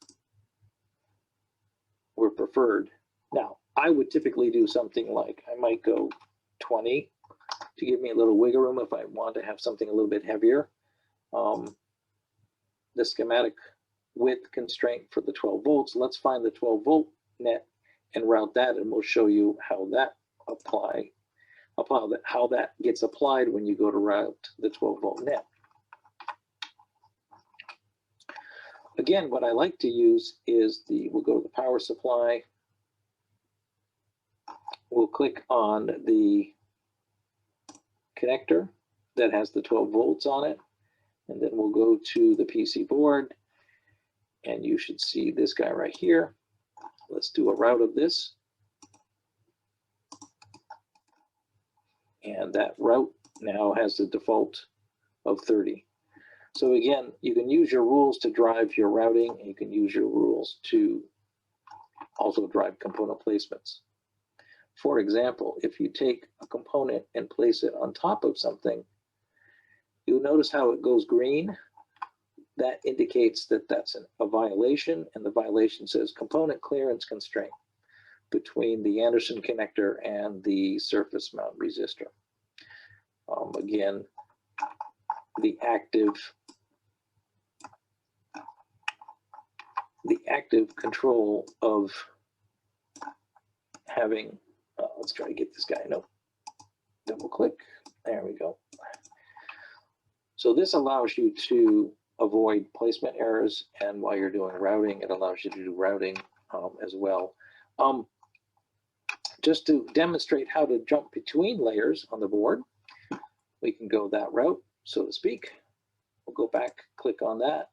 Speaker 3: were preferred. Now, I would typically do something like, I might go 20 to give me a little wiggle room if I want to have something a little bit heavier. The schematic width constraint for the 12 volts, let's find the 12 volt net and route that, and we'll show you how that how that gets applied when you go to route the 12 volt net. Again, what I like to use is we'll go to the power supply. We'll click on the connector that has the 12 volts on it, and then we'll go to the PC board, and you should see this guy right here. Let's do a route of this. And that route now has the default of 30. So again, you can use your rules to drive your routing, and you can use your rules to also drive component placements. For example, if you take a component and place it on top of something, you'll notice how it goes green. That indicates that that's a violation, and the violation says component clearance constraint between the Anderson connector and the surface mount resistor. Again, the active control of having, let's try to get this guy, no, double click, there we go. So this allows you to avoid placement errors, and while you're doing routing, it allows you to do routing as well. Just to demonstrate how to jump between layers on the board, we can go that route, so to speak. We'll go back, click on that,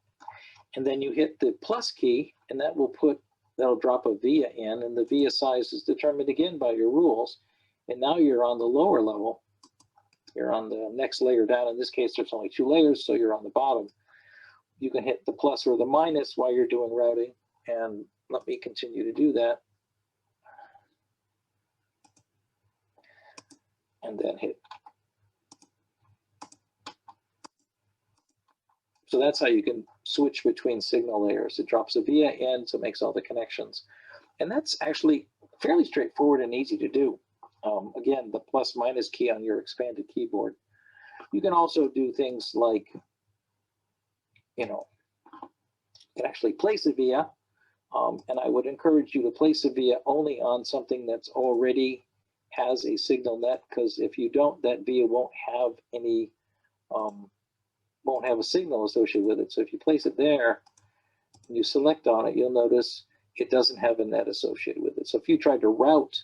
Speaker 3: and then you hit the plus key, and that'll drop a via in, and the via size is determined again by your rules. And now you're on the lower level. You're on the next layer down. In this case, there's only 2 layers, so you're on the bottom. You can hit the plus or the minus while you're doing routing, and let me continue to do that. And then hit. So that's how you can switch between signal layers. It drops a via in, so it makes all the connections. And that's actually fairly straightforward and easy to do. Again, the plus minus key on your expanded keyboard. You can also do things like, you can actually place a via, and I would encourage you to place a via only on something that's already has a signal net, because if you don't, that via won't have any, won't have a signal associated with it. So if you place it there, and you select on it, you'll notice it doesn't have a net associated with it. So if you tried to route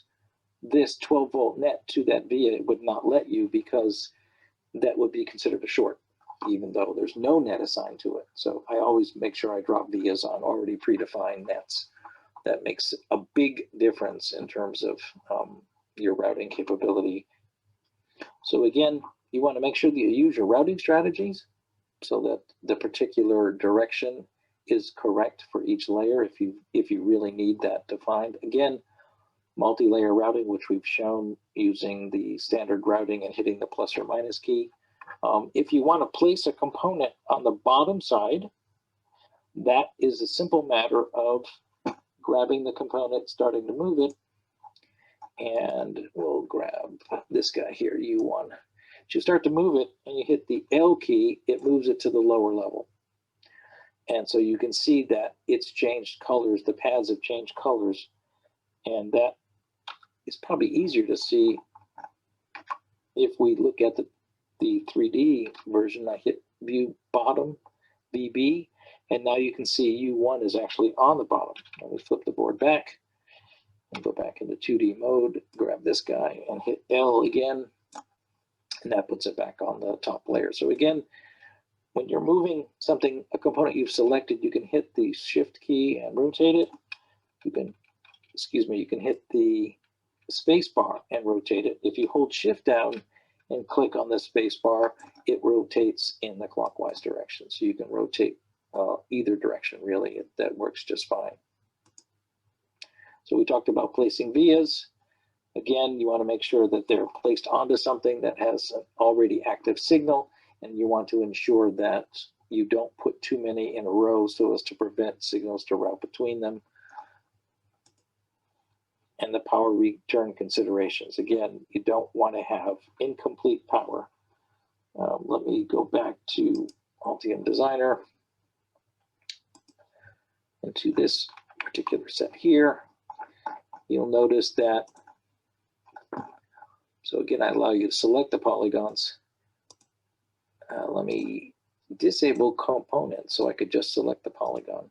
Speaker 3: this 12-volt net to that via, it would not let you because that would be considered a short, even though there's no net assigned to it. So I always make sure I drop vias on already predefined nets. That makes a big difference in terms of your routing capability. So again, you want to make sure that you use your routing strategies so that the particular direction is correct for each layer if you really need that defined. Again, multi-layer routing, which we've shown using the standard routing and hitting the plus or minus key. If you want to place a component on the bottom side, that is a simple matter of grabbing the component, starting to move it, and we'll grab this guy here, U1. As you start to move it and you hit the L key, it moves it to the lower level. And so you can see that it's changed colors, the pads have changed colors, and that is probably easier to see if we look at the 3D version. I hit view bottom, VB, and now you can see U1 is actually on the bottom. Let me flip the board back and go back into 2D mode, grab this guy and hit L again, and that puts it back on the top layer. So again, when you're moving something, a component you've selected, you can hit the shift key and rotate it. You can, you can hit the space bar and rotate it. If you hold shift down and click on the space bar, it rotates in the clockwise direction. So you can rotate either direction, really. That works just fine. So we talked about placing vias. Again, you want to make sure that they're placed onto something that has an already active signal, and you want to ensure that you don't put too many in a row so as to prevent signals to route between them. And the power return considerations. Again, you don't want to have incomplete power. Let me go back to Altium Designer and to this particular set here. You'll notice that, so again, I allow you to select the polygons. Let me disable components so I could just select the polygon.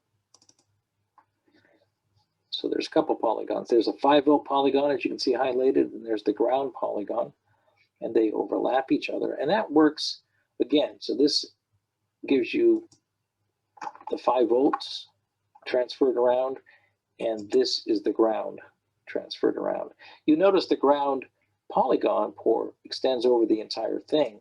Speaker 3: So there's a couple polygons. There's a 5-volt polygon, as you can see highlighted, and there's the ground polygon, and they overlap each other. And that works, again, so this gives you the 5 volts transferred around, and this is the ground transferred around. You notice the ground polygon port extends over the entire thing.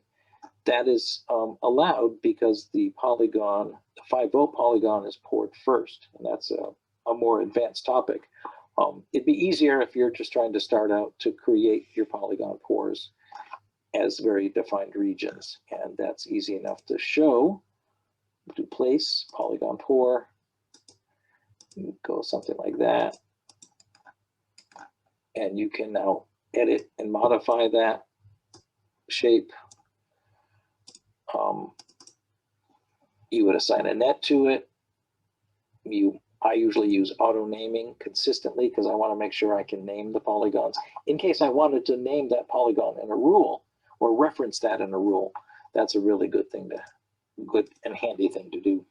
Speaker 3: That is allowed because the polygon, the 5-volt polygon is poured first, and that's a more advanced topic. It'd be easier if you're just trying to start out to create your polygon pores as very defined regions, and that's easy enough to show. To place polygon pore, go something like that, and you can now edit and modify that shape. You would assign a net to it. I usually use auto naming consistently because I want to make sure I can name the polygons. In case I wanted to name that polygon in a rule or reference that in a rule, that's a really good and handy thing to do.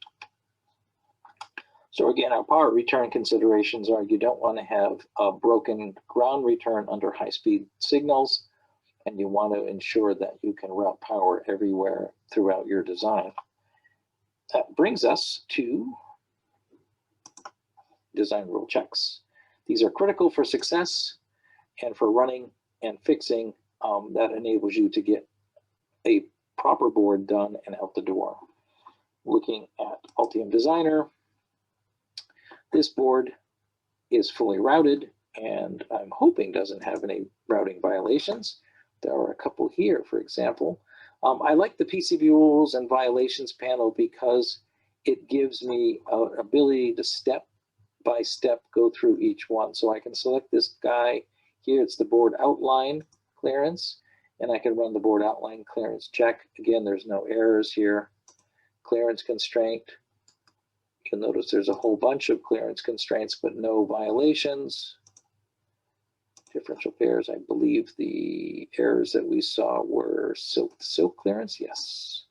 Speaker 3: So again, our power return considerations are you don't want to have a broken ground return under high-speed signals, and you want to ensure that you can route power everywhere throughout your design. That brings us to design rule checks. These are critical for success and for running and fixing. That enables you to get a proper board done and out the door. Looking at Altium Designer, this board is fully routed and I'm hoping doesn't have any routing violations. There are a couple here, for example. I like the PCB rules and violations panel because it gives me an ability to step by step go through each one. So I can select this guy here. It's the board outline clearance, and I can run the board outline clearance check. Again, there's no errors here. Clearance constraint. You'll notice there's a whole bunch of clearance constraints, but no violations. Differential pairs, I believe the errors that we saw were silk to silk clearance, yes.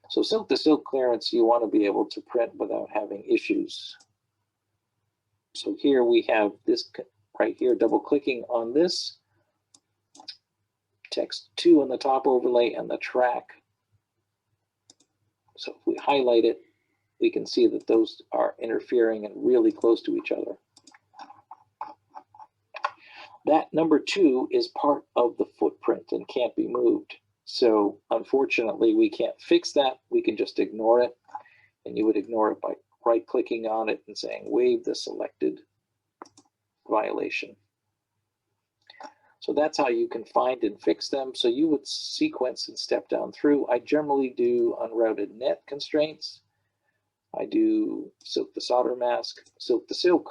Speaker 3: So silk to silk clearance, you want to be able to print without having issues. So here we have this right here, double clicking on this text 2 on the top overlay and the track. So if we highlight it, we can see that those are interfering and really close to each other. That number 2 is part of the footprint and can't be moved. So unfortunately, we can't fix that. We can just ignore it. And you would ignore it by right-clicking on it and saying, waive the selected violation. So that's how you can find and fix them. So you would sequence and step down through. I generally do unrouted net constraints. I do silk the solder mask, silk the silk.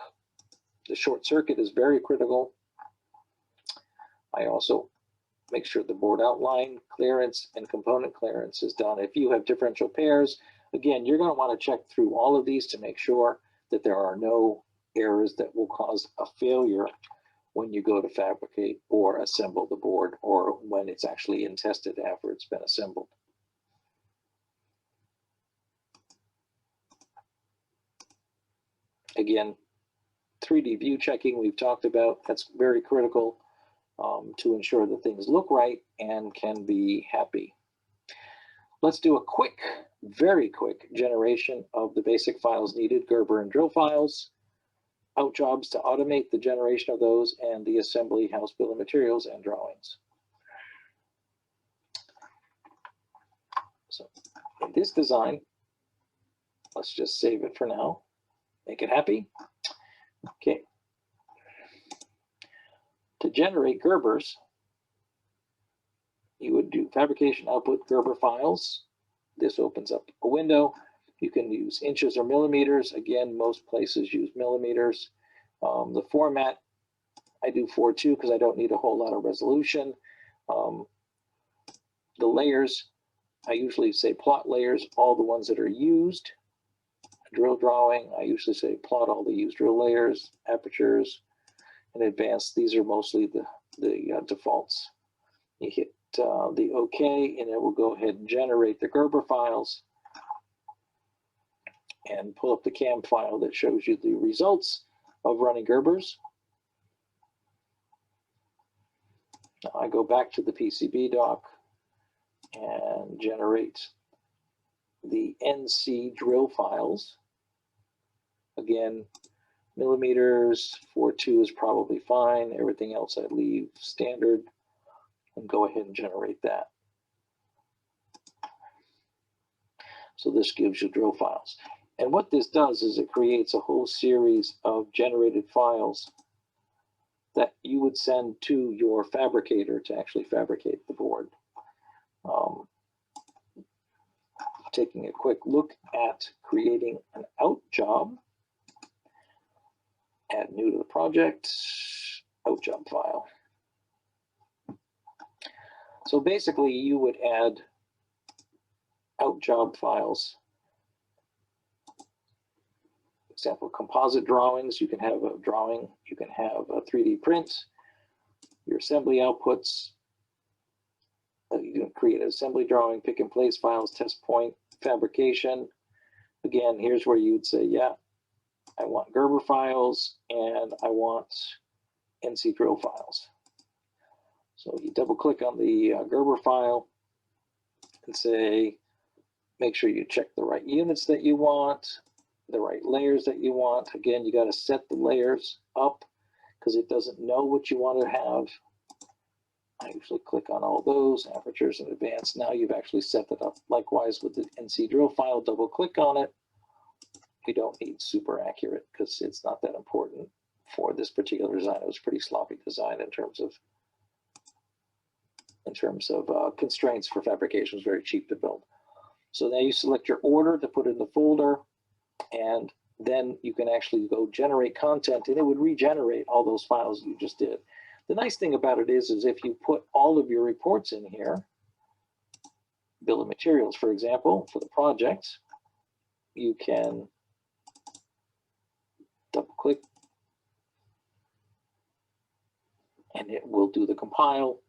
Speaker 3: The short circuit is very critical. I also make sure the board outline clearance and component clearance is done. If you have differential pairs, again, you're going to want to check through all of these to make sure that there are no errors that will cause a failure when you go to fabricate or assemble the board, or when it's actually in tested after it's been assembled. Again, 3D view checking we've talked about, that's very critical to ensure that things look right and can be happy. Let's do a quick, very quick generation of the basic files needed, Gerber and drill files, out jobs to automate the generation of those, and the assembly house bill of materials and drawings. So in this design, let's just save it for now, make it happy. Okay. To generate Gerbers, you would do fabrication output Gerber files. This opens up a window. You can use inches or millimeters. Again, most places use millimeters. The format, I do 4:2 because I don't need a whole lot of resolution. The layers, I usually say plot layers, all the ones that are used. Drill drawing, I usually say plot all the used drill layers, apertures. In advanced, these are mostly the defaults. You hit the OK, and it will go ahead and generate the Gerber files and pull up the CAM file that shows you the results of running Gerbers. Now I go back to the PCB dock and generate the NC drill files. Again, millimeters, 4:2 is probably fine. Everything else I leave standard, and go ahead and generate that. So this gives you drill files. And what this does is it creates a whole series of generated files that you would send to your fabricator to actually fabricate the board. Taking a quick look at creating an out job. Add new to the project, out job file. So basically you would add out job files. For example, composite drawings, you can have a drawing, you can have a 3D print, your assembly outputs, you can create an assembly drawing, pick and place files, test point, fabrication. Again, here's where you would say, yeah, I want Gerber files and I want NC drill files. So you double click on the Gerber file and say, make sure you check the right units that you want, the right layers that you want. Again, you got to set the layers up because it doesn't know what you want to have. I usually click on all those, apertures in advance. Now you've actually set that up. Likewise with the NC drill file, double click on it. We don't need super accurate because it's not that important for this particular design. It was pretty sloppy design in terms of constraints for fabrication. It was very cheap to build. So now you select your order to put in the folder, and then you can actually go generate content, and it would regenerate all those files you just did. The nice thing about it is if you put all of your reports in here, bill of materials, for example, for the project, you can double click and it will do the compile,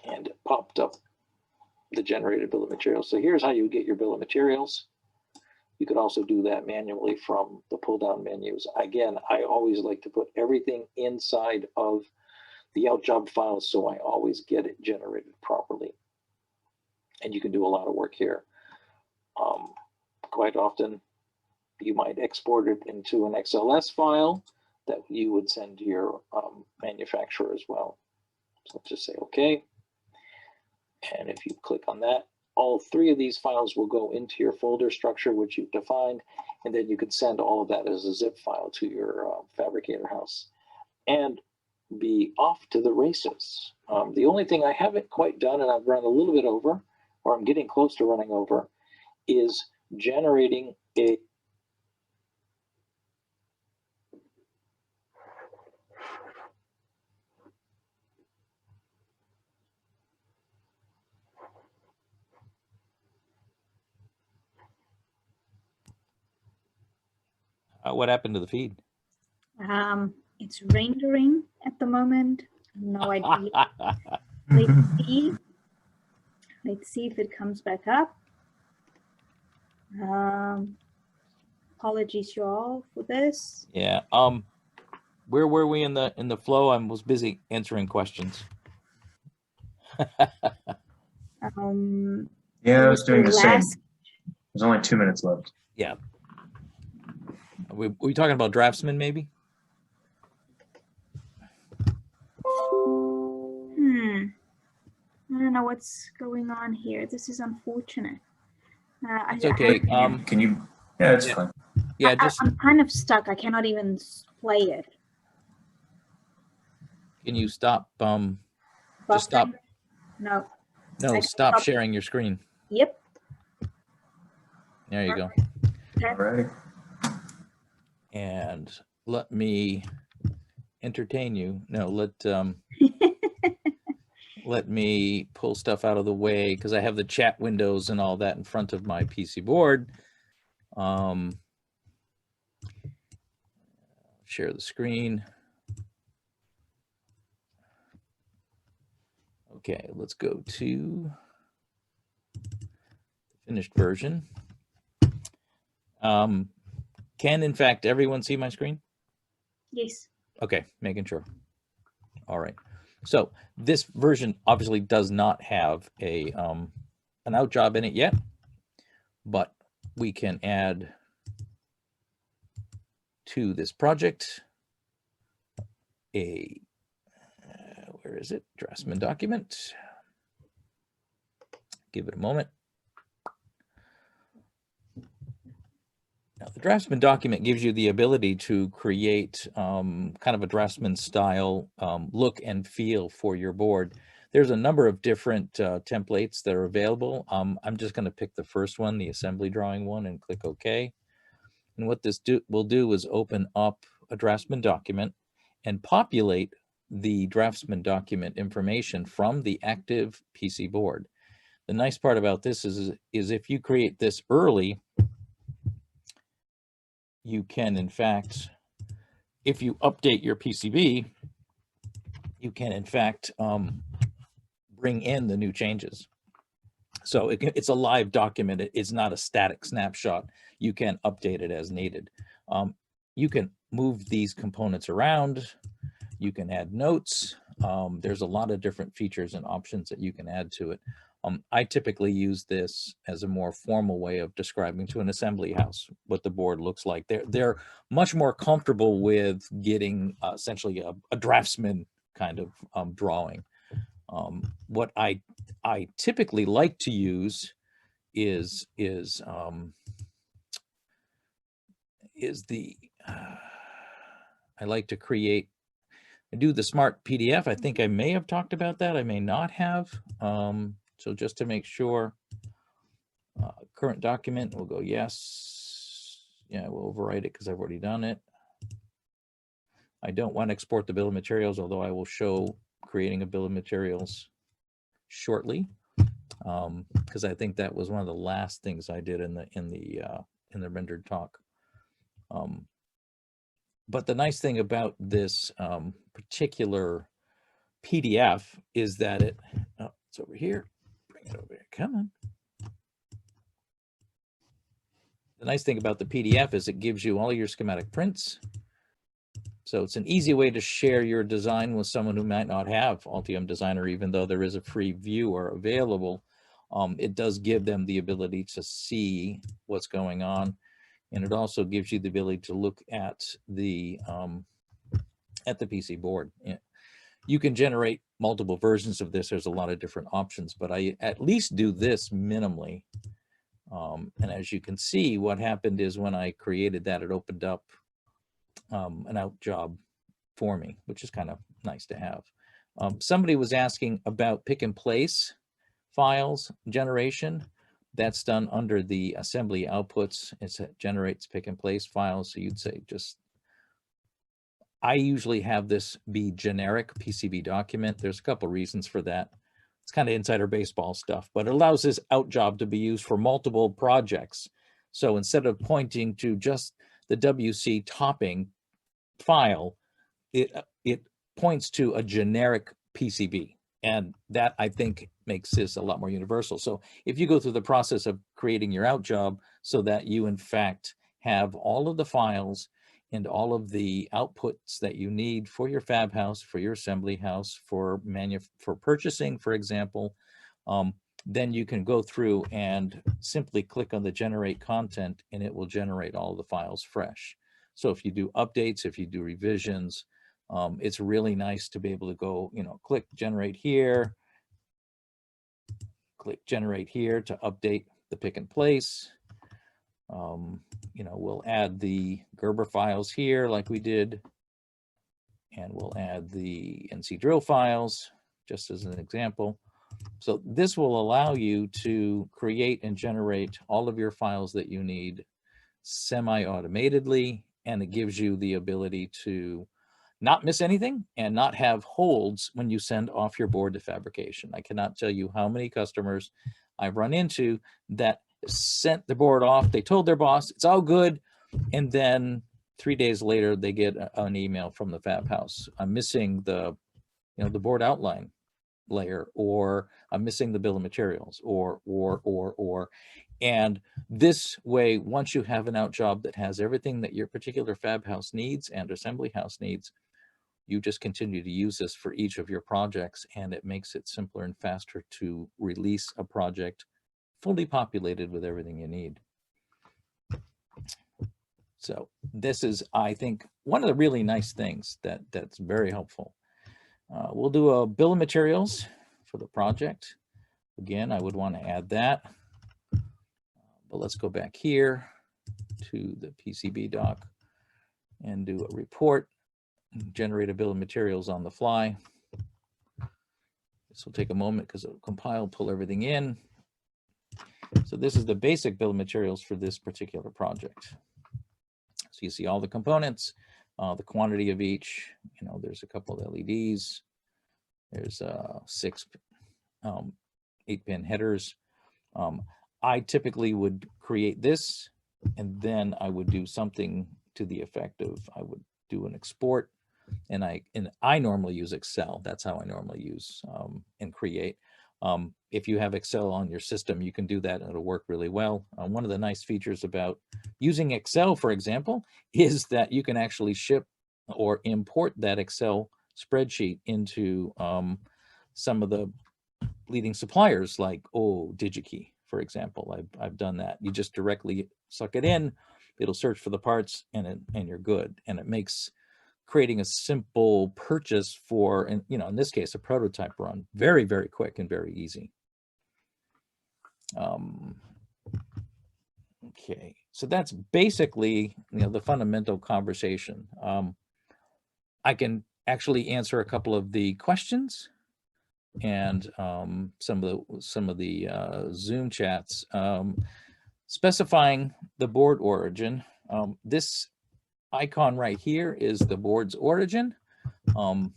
Speaker 3: and it popped up the generated bill of materials. So here's how you get your bill of materials. You could also do that manually from the pull down menus. Again, I always like to put everything inside of the out job file so I always get it generated properly. And you can do a lot of work here. Quite often, you might export it into an XLS file that you would send to your manufacturer as well. So let's just say OK. And if you click on that, all three of these files will go into your folder structure, which you've defined, and then you can send all of that as a zip file to your fabricator house and be off to the races. The only thing I haven't quite done, and I've run a little bit over, or I'm getting close to running over, is generating a
Speaker 2: What happened to the feed?
Speaker 1: It's rendering at the moment. No idea. Let's see. Let's see if it comes back up. Apologies, y'all, for this.
Speaker 2: Yeah. Where were we in the flow? I was busy answering questions.
Speaker 4: Yeah, I was doing the same.
Speaker 1: last-
Speaker 4: There's only 2 minutes left.
Speaker 2: Yeah. Were we talking about Draftsman maybe?
Speaker 1: I don't know what's going on here. This is unfortunate.
Speaker 2: It's okay.
Speaker 4: Can you? Yeah, it's fine.
Speaker 2: Yeah, just
Speaker 1: I'm kind of stuck. I cannot even play it.
Speaker 2: can you stop? Just stop.
Speaker 1: Buffering? No.
Speaker 2: No,
Speaker 1: I
Speaker 2: stop
Speaker 1: stop.
Speaker 2: sharing your screen.
Speaker 1: Yep.
Speaker 2: There you go.
Speaker 1: Okay.
Speaker 4: Alrighty.
Speaker 2: And let me entertain you. No, let me pull stuff out of the way because I have the chat windows and all that in front of my PC board. Share the screen. Okay, let's go to the finished version. Can, in fact, everyone see my screen?
Speaker 1: Yes.
Speaker 2: Okay, making sure. All right. So this version obviously does not have a an out job in it yet, but we can add to this project a where is it? Draftsman document. Give it a moment. Now, the Draftsman document gives you the ability to create kind of a Draftsman style look and feel for your board. There's a number of different templates that are available. I'm just going to pick the first one, the assembly drawing one, and click OK. And what this will do is open up a Draftsman document and populate the Draftsman document information from the active PC board. The nice part about this is if you create this early, you can, in fact, if you update your PCB, you can, in fact, bring in the new changes. So it's a live document. It's not a static snapshot. You can update it as needed. You can move these components around. You can add notes. There's a lot of different features and options that you can add to it. I typically use this as a more formal way of describing to an assembly house what the board looks like. They're much more comfortable with getting essentially a draftsman kind of drawing. What I typically like to use is the I like to create. I do the smart PDF. I think I may have talked about that. I may not have. So just to make sure, current document, we'll go yes. Yeah, we'll overwrite it because I've already done it. I don't want to export the bill of materials, although I will show creating a bill of materials shortly, because I think that was one of the last things I did in the rendered talk. But the nice thing about this particular PDF is that it's over here. Bring it over here. Come on. The nice thing about the PDF is it gives you all your schematic prints. So it's an easy way to share your design with someone who might not have Altium Designer, even though there is a free viewer available. It does give them the ability to see what's going on. And it also gives you the ability to look at the PC board. You can generate multiple versions of this. There's a lot of different options, but I at least do this minimally. And as you can see, what happened is when I created that, it opened up an out job for me, which is kind of nice to have. Somebody was asking about pick and place files generation. That's done under the assembly outputs. It generates pick and place files. So you'd say just, I usually have this be generic PCB document. There's a couple reasons for that. It's kind of insider baseball stuff, but it allows this out job to be used for multiple projects. So instead of pointing to just the WC topping file, it points to a generic PCB. And that, I think, makes this a lot more universal. So if you go through the process of creating your out job so that you, in fact, have all of the files and all of the outputs that you need for your fab house, for your assembly house, for purchasing, for example, then you can go through and simply click on the generate content and it will generate all the files fresh. So if you do updates, if you do revisions, it's really nice to be able to go, click generate here, click generate here to update the pick and place. We'll add the Gerber files here like we did, and we'll add the NC drill files just as an example. So this will allow you to create and generate all of your files that you need semi-automatedly, and it gives you the ability to not miss anything and not have holds when you send off your board to fabrication. I cannot tell you how many customers I've run into that sent the board off. They told their boss it's all good, and then 3 days later they get an email from the fab house. I'm missing the board outline layer, or I'm missing the bill of materials, or. And this way, once you have an out job that has everything that your particular fab house needs and assembly house needs, you just continue to use this for each of your projects, and it makes it simpler and faster to release a project fully populated with everything you need. So this is, I think, one of the really nice things that's very helpful. We'll do a bill of materials for the project. Again, I would want to add that. But let's go back here to the PCB doc and do a report, generate a bill of materials on the fly. This will take a moment because it'll compile, pull everything in. So this is the basic bill of materials for this particular project. So you see all the components, the quantity of each. There's a couple of LEDs. There's 6 8-pin headers. I typically would create this, and then I would do something to the effect of, I would do an export, and I normally use Excel. That's how I normally use and create. If you have Excel on your system, you can do that and it'll work really well. One of the nice features about using Excel, for example, is that you can actually ship or import that Excel spreadsheet into some of the leading suppliers like, DigiKey, for example. I've done that. You just directly suck it in, it'll search for the parts, and you're good. And it makes creating a simple purchase for, in this case, a prototype run, very, very quick and very easy. Okay, so that's basically the fundamental conversation. I can actually answer a couple of the questions and some of the Zoom chats. Specifying the board origin. This icon right here is the board's origin, and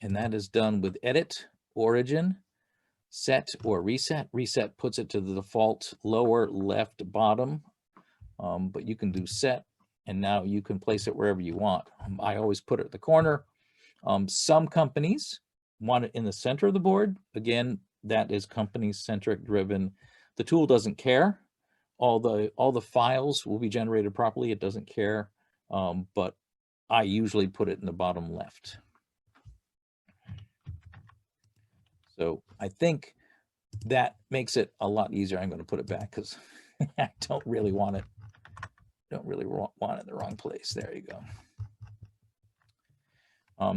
Speaker 2: that is done with edit origin, set or reset. Reset puts it to the default lower left bottom, but you can do set, and now you can place it wherever you want. I always put it at the corner. Some companies want it in the center of the board. Again, that is company centric driven. The tool doesn't care. All the files will be generated properly. It doesn't care. But I usually put it in the bottom left. So I think that makes it a lot easier. I'm going to put it back because I don't really want it. Don't really want it in the wrong place. There you go.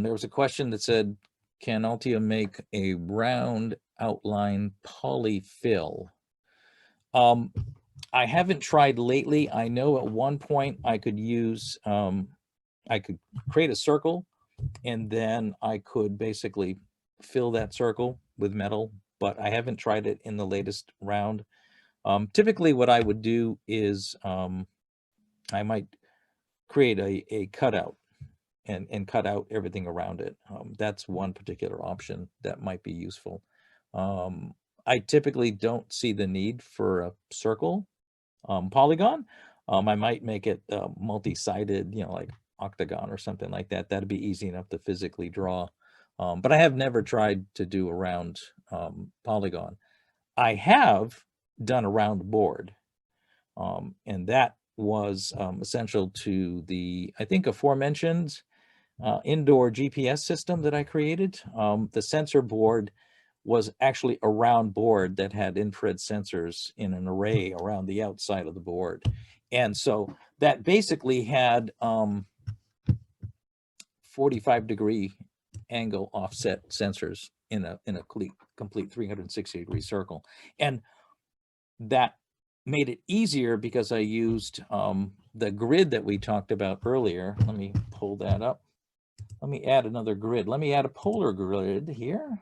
Speaker 2: There was a question that said, can Altium make a round outline polyfill? I haven't tried lately. I know at one point I could use, I could create a circle and then I could basically fill that circle with metal, but I haven't tried it in the latest round. Typically what I would do is I might create a cutout and cut out everything around it. That's one particular option that might be useful. I typically don't see the need for a circle polygon. I might make it multi-sided, you know, like octagon or something like that. That'd be easy enough to physically draw. But I have never tried to do a round polygon. I have done a round board, and that was essential to the, I think, aforementioned indoor GPS system that I created. The sensor board was actually a round board that had infrared sensors in an array around the outside of the board. And so that basically had 45-degree angle offset sensors in a complete 360-degree circle. And that made it easier because I used the grid that we talked about earlier. Let me pull that up. Let me add another grid. Let me add a polar grid here.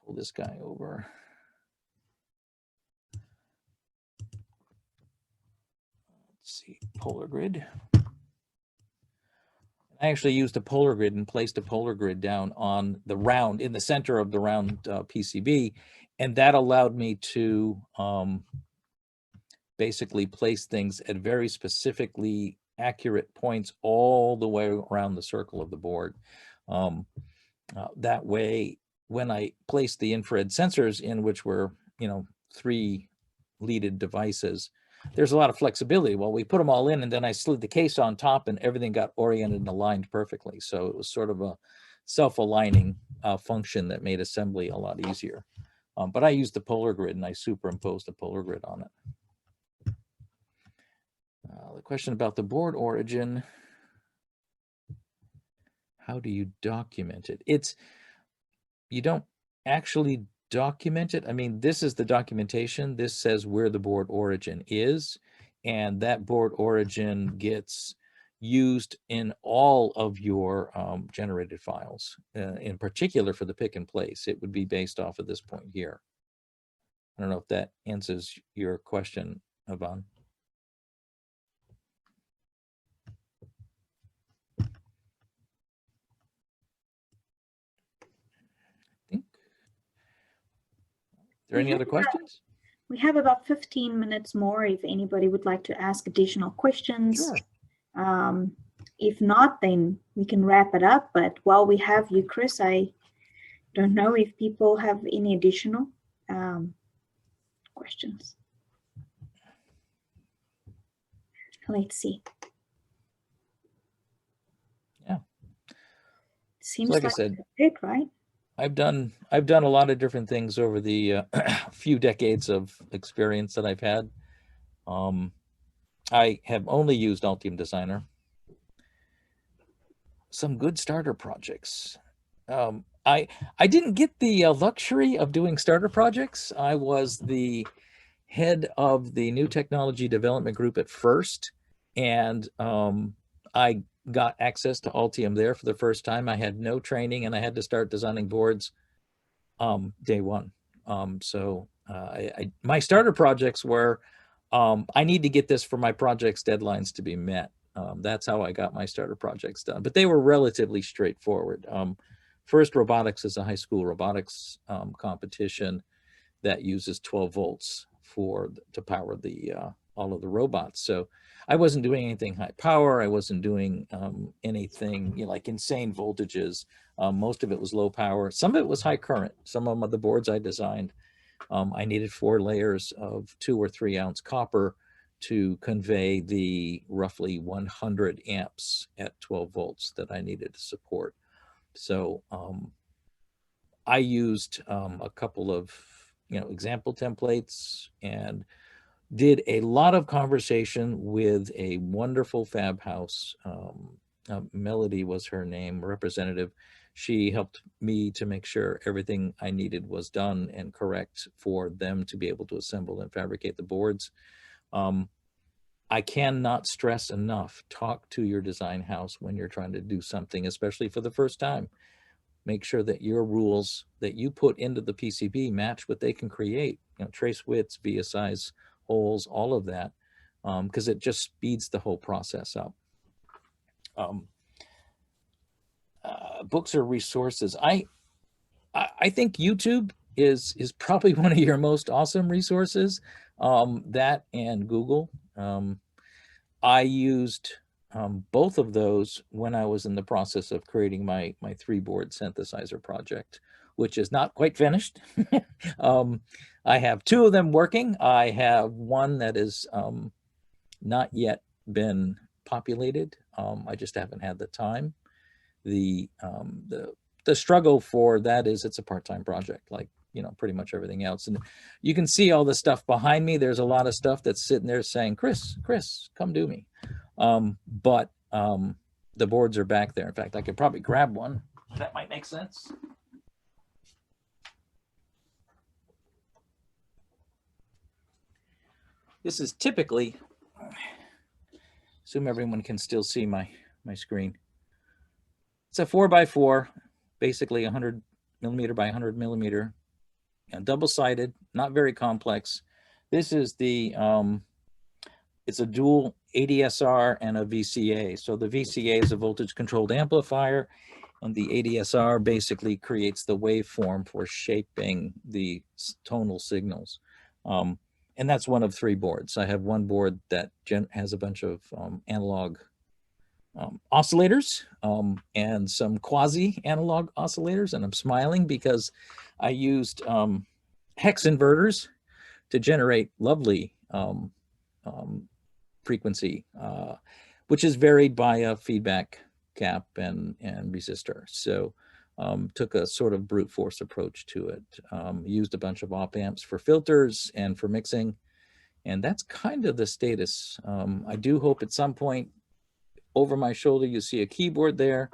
Speaker 2: Pull this guy over. Let's see, polar grid. I actually used a polar grid and placed a polar grid down on the round, in the center of the round PCB. And that allowed me to basically place things at very specifically accurate points all the way around the circle of the board. That way, when I placed the infrared sensors in, which were, you know, 3 leaded devices, there's a lot of flexibility. Well, we put them all in and then I slid the case on top and everything got oriented and aligned perfectly. So it was sort of a self-aligning function that made assembly a lot easier. But I used the polar grid and I superimposed a polar grid on it. The question about the board origin, how do you document it? You don't actually document it. I mean, this is the documentation. This says where the board origin is, and that board origin gets used in all of your generated files. In particular for the pick and place, it would be based off of this point here. I don't know if that answers your question, Yvonne. Are there any other questions?
Speaker 1: We have about 15 minutes more if anybody would like to ask additional questions.
Speaker 2: Sure.
Speaker 1: If not, then we can wrap it up. But while we have you, Chris, I don't know if people have any additional questions. Let's see.
Speaker 2: Yeah.
Speaker 1: Seems
Speaker 2: like I
Speaker 1: like
Speaker 2: said,
Speaker 1: it, right?
Speaker 2: I've done a lot of different things over the few decades of experience that I've had. I have only used Altium Designer. Some good starter projects. I didn't get the luxury of doing starter projects. I was the head of the new technology development group at first, and I got access to Altium there for the first time. I had no training and I had to start designing boards day one. My starter projects were, I need to get this for my project's deadlines to be met. That's how I got my starter projects done, but they were relatively straightforward. First Robotics is a high school robotics competition that uses 12 volts to power the all of the robots. So I wasn't doing anything high power. I wasn't doing anything, you know, like insane voltages. Most of it was low power. Some of it was high current. Some of the boards I designed, I needed 4 layers of 2 or 3 ounce copper to convey the roughly 100 amps at 12 volts that I needed to support. So I used a couple of example templates and did a lot of conversation with a wonderful fab house. Melody was her name, representative. She helped me to make sure everything I needed was done and correct for them to be able to assemble and fabricate the boards. I cannot stress enough, talk to your design house when you're trying to do something, especially for the first time. Make sure that your rules that you put into the PCB match what they can create, trace widths, via size holes, all of that, because it just speeds the whole process up. Books or resources. I think YouTube is probably one of your most awesome resources. That and Google. I used both of those when I was in the process of creating my 3-board synthesizer project, which is not quite finished. I have 2 of them working. I have one that is not yet been populated. I just haven't had the time. The struggle for that is it's a part-time project, like pretty much everything else. And you can see all the stuff behind me. There's a lot of stuff that's sitting there saying, Chris, come do me. But the boards are back there. In fact, I could probably grab one. That might make sense. This is typically, assume everyone can still see my screen. It's a 4x4, basically 100 millimeter by 100 millimeter, double-sided, not very complex. This is the, it's a dual ADSR and a VCA. So the VCA is a voltage-controlled amplifier, and the ADSR basically creates the waveform for shaping the tonal signals. And that's one of 3 boards. I have one board that has a bunch of analog oscillators and some quasi-analog oscillators, and I'm smiling because I used hex inverters to generate lovely frequency, which is varied by a feedback cap and resistor. So took a sort of brute force approach to it. Used a bunch of op amps for filters and for mixing, and that's kind of the status. I do hope at some point over my shoulder you see a keyboard there.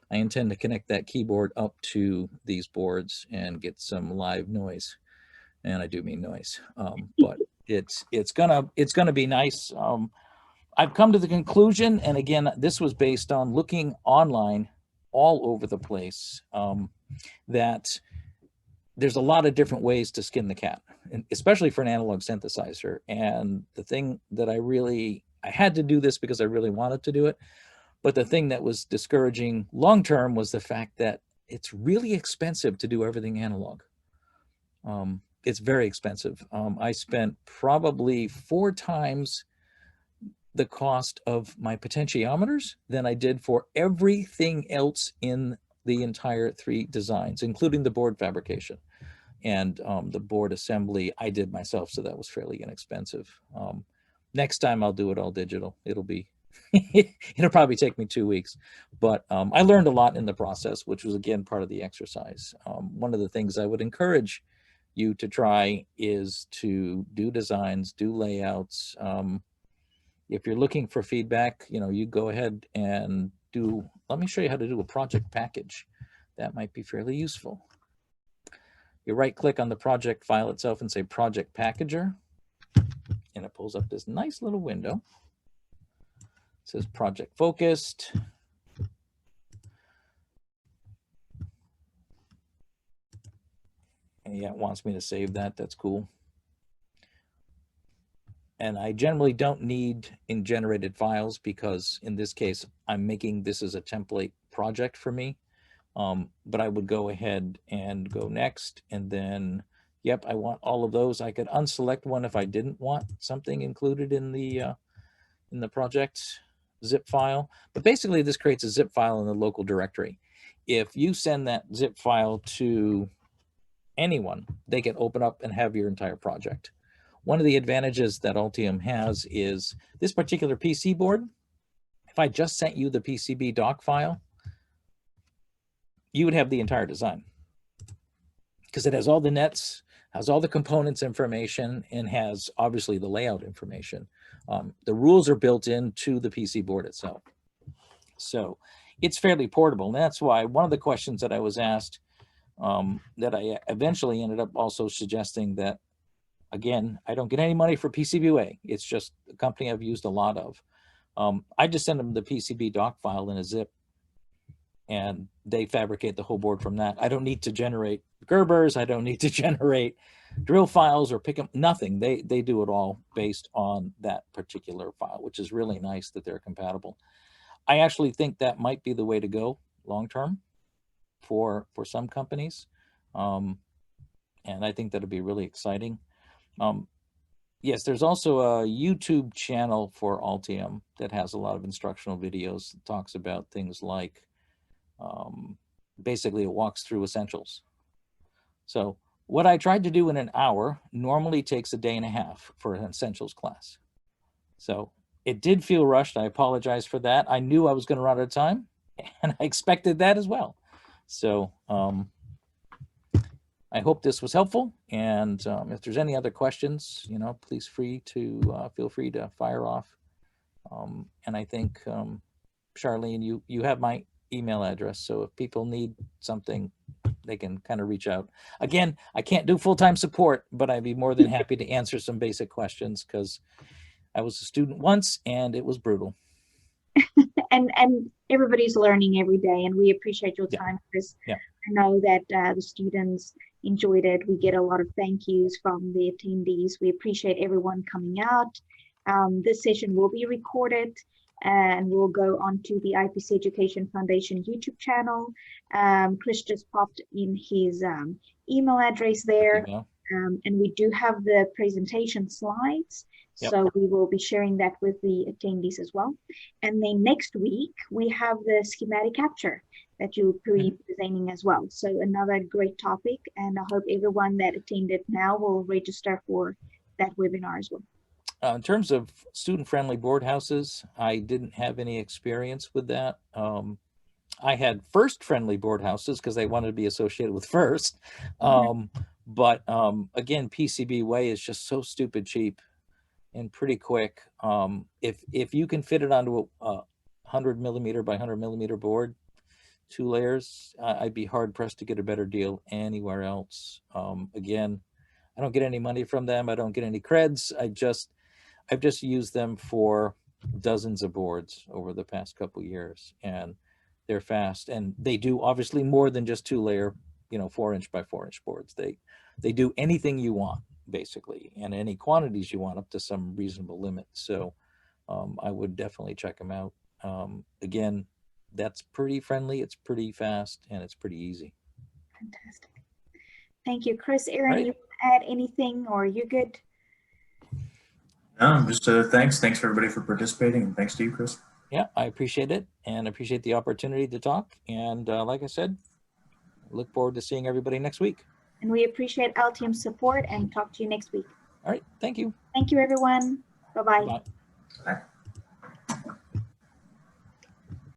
Speaker 2: I intend to connect that keyboard up to these boards and get some live noise, and I do mean noise. But it's gonna be nice. I've come to the conclusion, and again, this was based on looking online all over the place, that there's a lot of different ways to skin the cat, and especially for an analog synthesizer. And the thing that I had to do this because I really wanted to do it, but the thing that was discouraging long-term was the fact that it's really expensive to do everything analog. It's very expensive. I spent probably 4 times the cost of my potentiometers than I did for everything else in the entire 3 designs, including the board fabrication. And the board assembly I did myself, so that was fairly inexpensive. Next time I'll do it all digital. It'll probably take me 2 weeks, but I learned a lot in the process, which was again part of the exercise. One of the things I would encourage you to try is to do designs, do layouts. If you're looking for feedback, you go ahead and let me show you how to do a project package. That might be fairly useful. You right click on the project file itself and say project packager, and it pulls up this nice little window. It says project focused. And yeah, it wants me to save that. That's cool. And I generally don't need in-generated files because in this case, I'm making this as a template project for me. But I would go ahead and go next, and then, yep, I want all of those. I could unselect one if I didn't want something included in the project zip file. But basically, this creates a zip file in the local directory. If you send that zip file to anyone, they can open up and have your entire project. one of the advantages that Altium has is this particular PC board. If I just sent you the PCB doc file, you would have the entire design because it has all the nets, has all the components information, and has obviously the layout information. The rules are built into the PC board itself. So it's fairly portable. And that's why one of the questions that I was asked that I eventually ended up also suggesting that, again, I don't get any money for PCBWay. It's just a company I've used a lot of. I just send them the PCB doc file in a zip, and they fabricate the whole board from that. I don't need to generate Gerbers. I don't need to generate drill files or pick them, nothing. They do it all based on that particular file, which is really nice that they're compatible. I actually think that might be the way to go long-term for some companies. And I think that'll be really exciting. Yes, there's also a YouTube channel for Altium that has a lot of instructional videos. It talks about things like, basically it walks through essentials. So what I tried to do in an hour normally takes a day and a half for an essentials class. So it did feel rushed. I apologize for that. I knew I was going to run out of time, and I expected that as well. So I hope this was helpful. And if there's any other questions, please feel free to fire off. And I think, Charlene, you have my email address. So if people need something, they can kind of reach out. Again, I can't do full-time support, but I'd be more than happy to answer some basic questions because I was a student once and it was brutal.
Speaker 1: And everybody's learning every day, and we appreciate your time, Chris.
Speaker 2: Yeah.
Speaker 1: I know that the students enjoyed it. We get a lot of thank yous from the attendees. We appreciate everyone coming out. This session will be recorded and we'll go on to the IPC Education Foundation YouTube channel. Chris just popped in his email address there. And we do have the presentation slides.
Speaker 2: Yep.
Speaker 1: So we will be sharing that with the attendees as well. And then next week, we have the schematic capture that you'll be presenting as well. So another great topic, and I hope everyone that attended now will register for that webinar as well.
Speaker 2: In terms of student-friendly board houses, I didn't have any experience with that. I had FIRST-friendly board houses because they wanted to be associated with FIRST. But again, PCBWay is just so stupid cheap and pretty quick. If you can fit it onto a 100 millimeter by 100 millimeter board, 2 layers, I'd be hard pressed to get a better deal anywhere else. Again, I don't get any money from them. I don't get any creds. I've just used them for dozens of boards over the past couple years, and they're fast, and they do obviously more than just 2-layer, 4-inch by 4-inch boards. They do anything you want basically, and any quantities you want up to some reasonable limit. So I would definitely check them out. Again, that's pretty friendly, it's pretty fast, and it's pretty easy.
Speaker 1: Fantastic. Thank you, Chris. Aaron,
Speaker 2: Right.
Speaker 1: you add anything, or you good?
Speaker 4: No, just thanks for everybody for participating, and thanks to you, Chris.
Speaker 2: Yeah, I appreciate it, and appreciate the opportunity to talk. And like I said, look forward to seeing everybody next week.
Speaker 1: And we appreciate Altium's support, and talk to you next week.
Speaker 2: All right, thank you.
Speaker 1: Thank you, everyone. Bye-bye.
Speaker 2: Bye.
Speaker 4: Bye.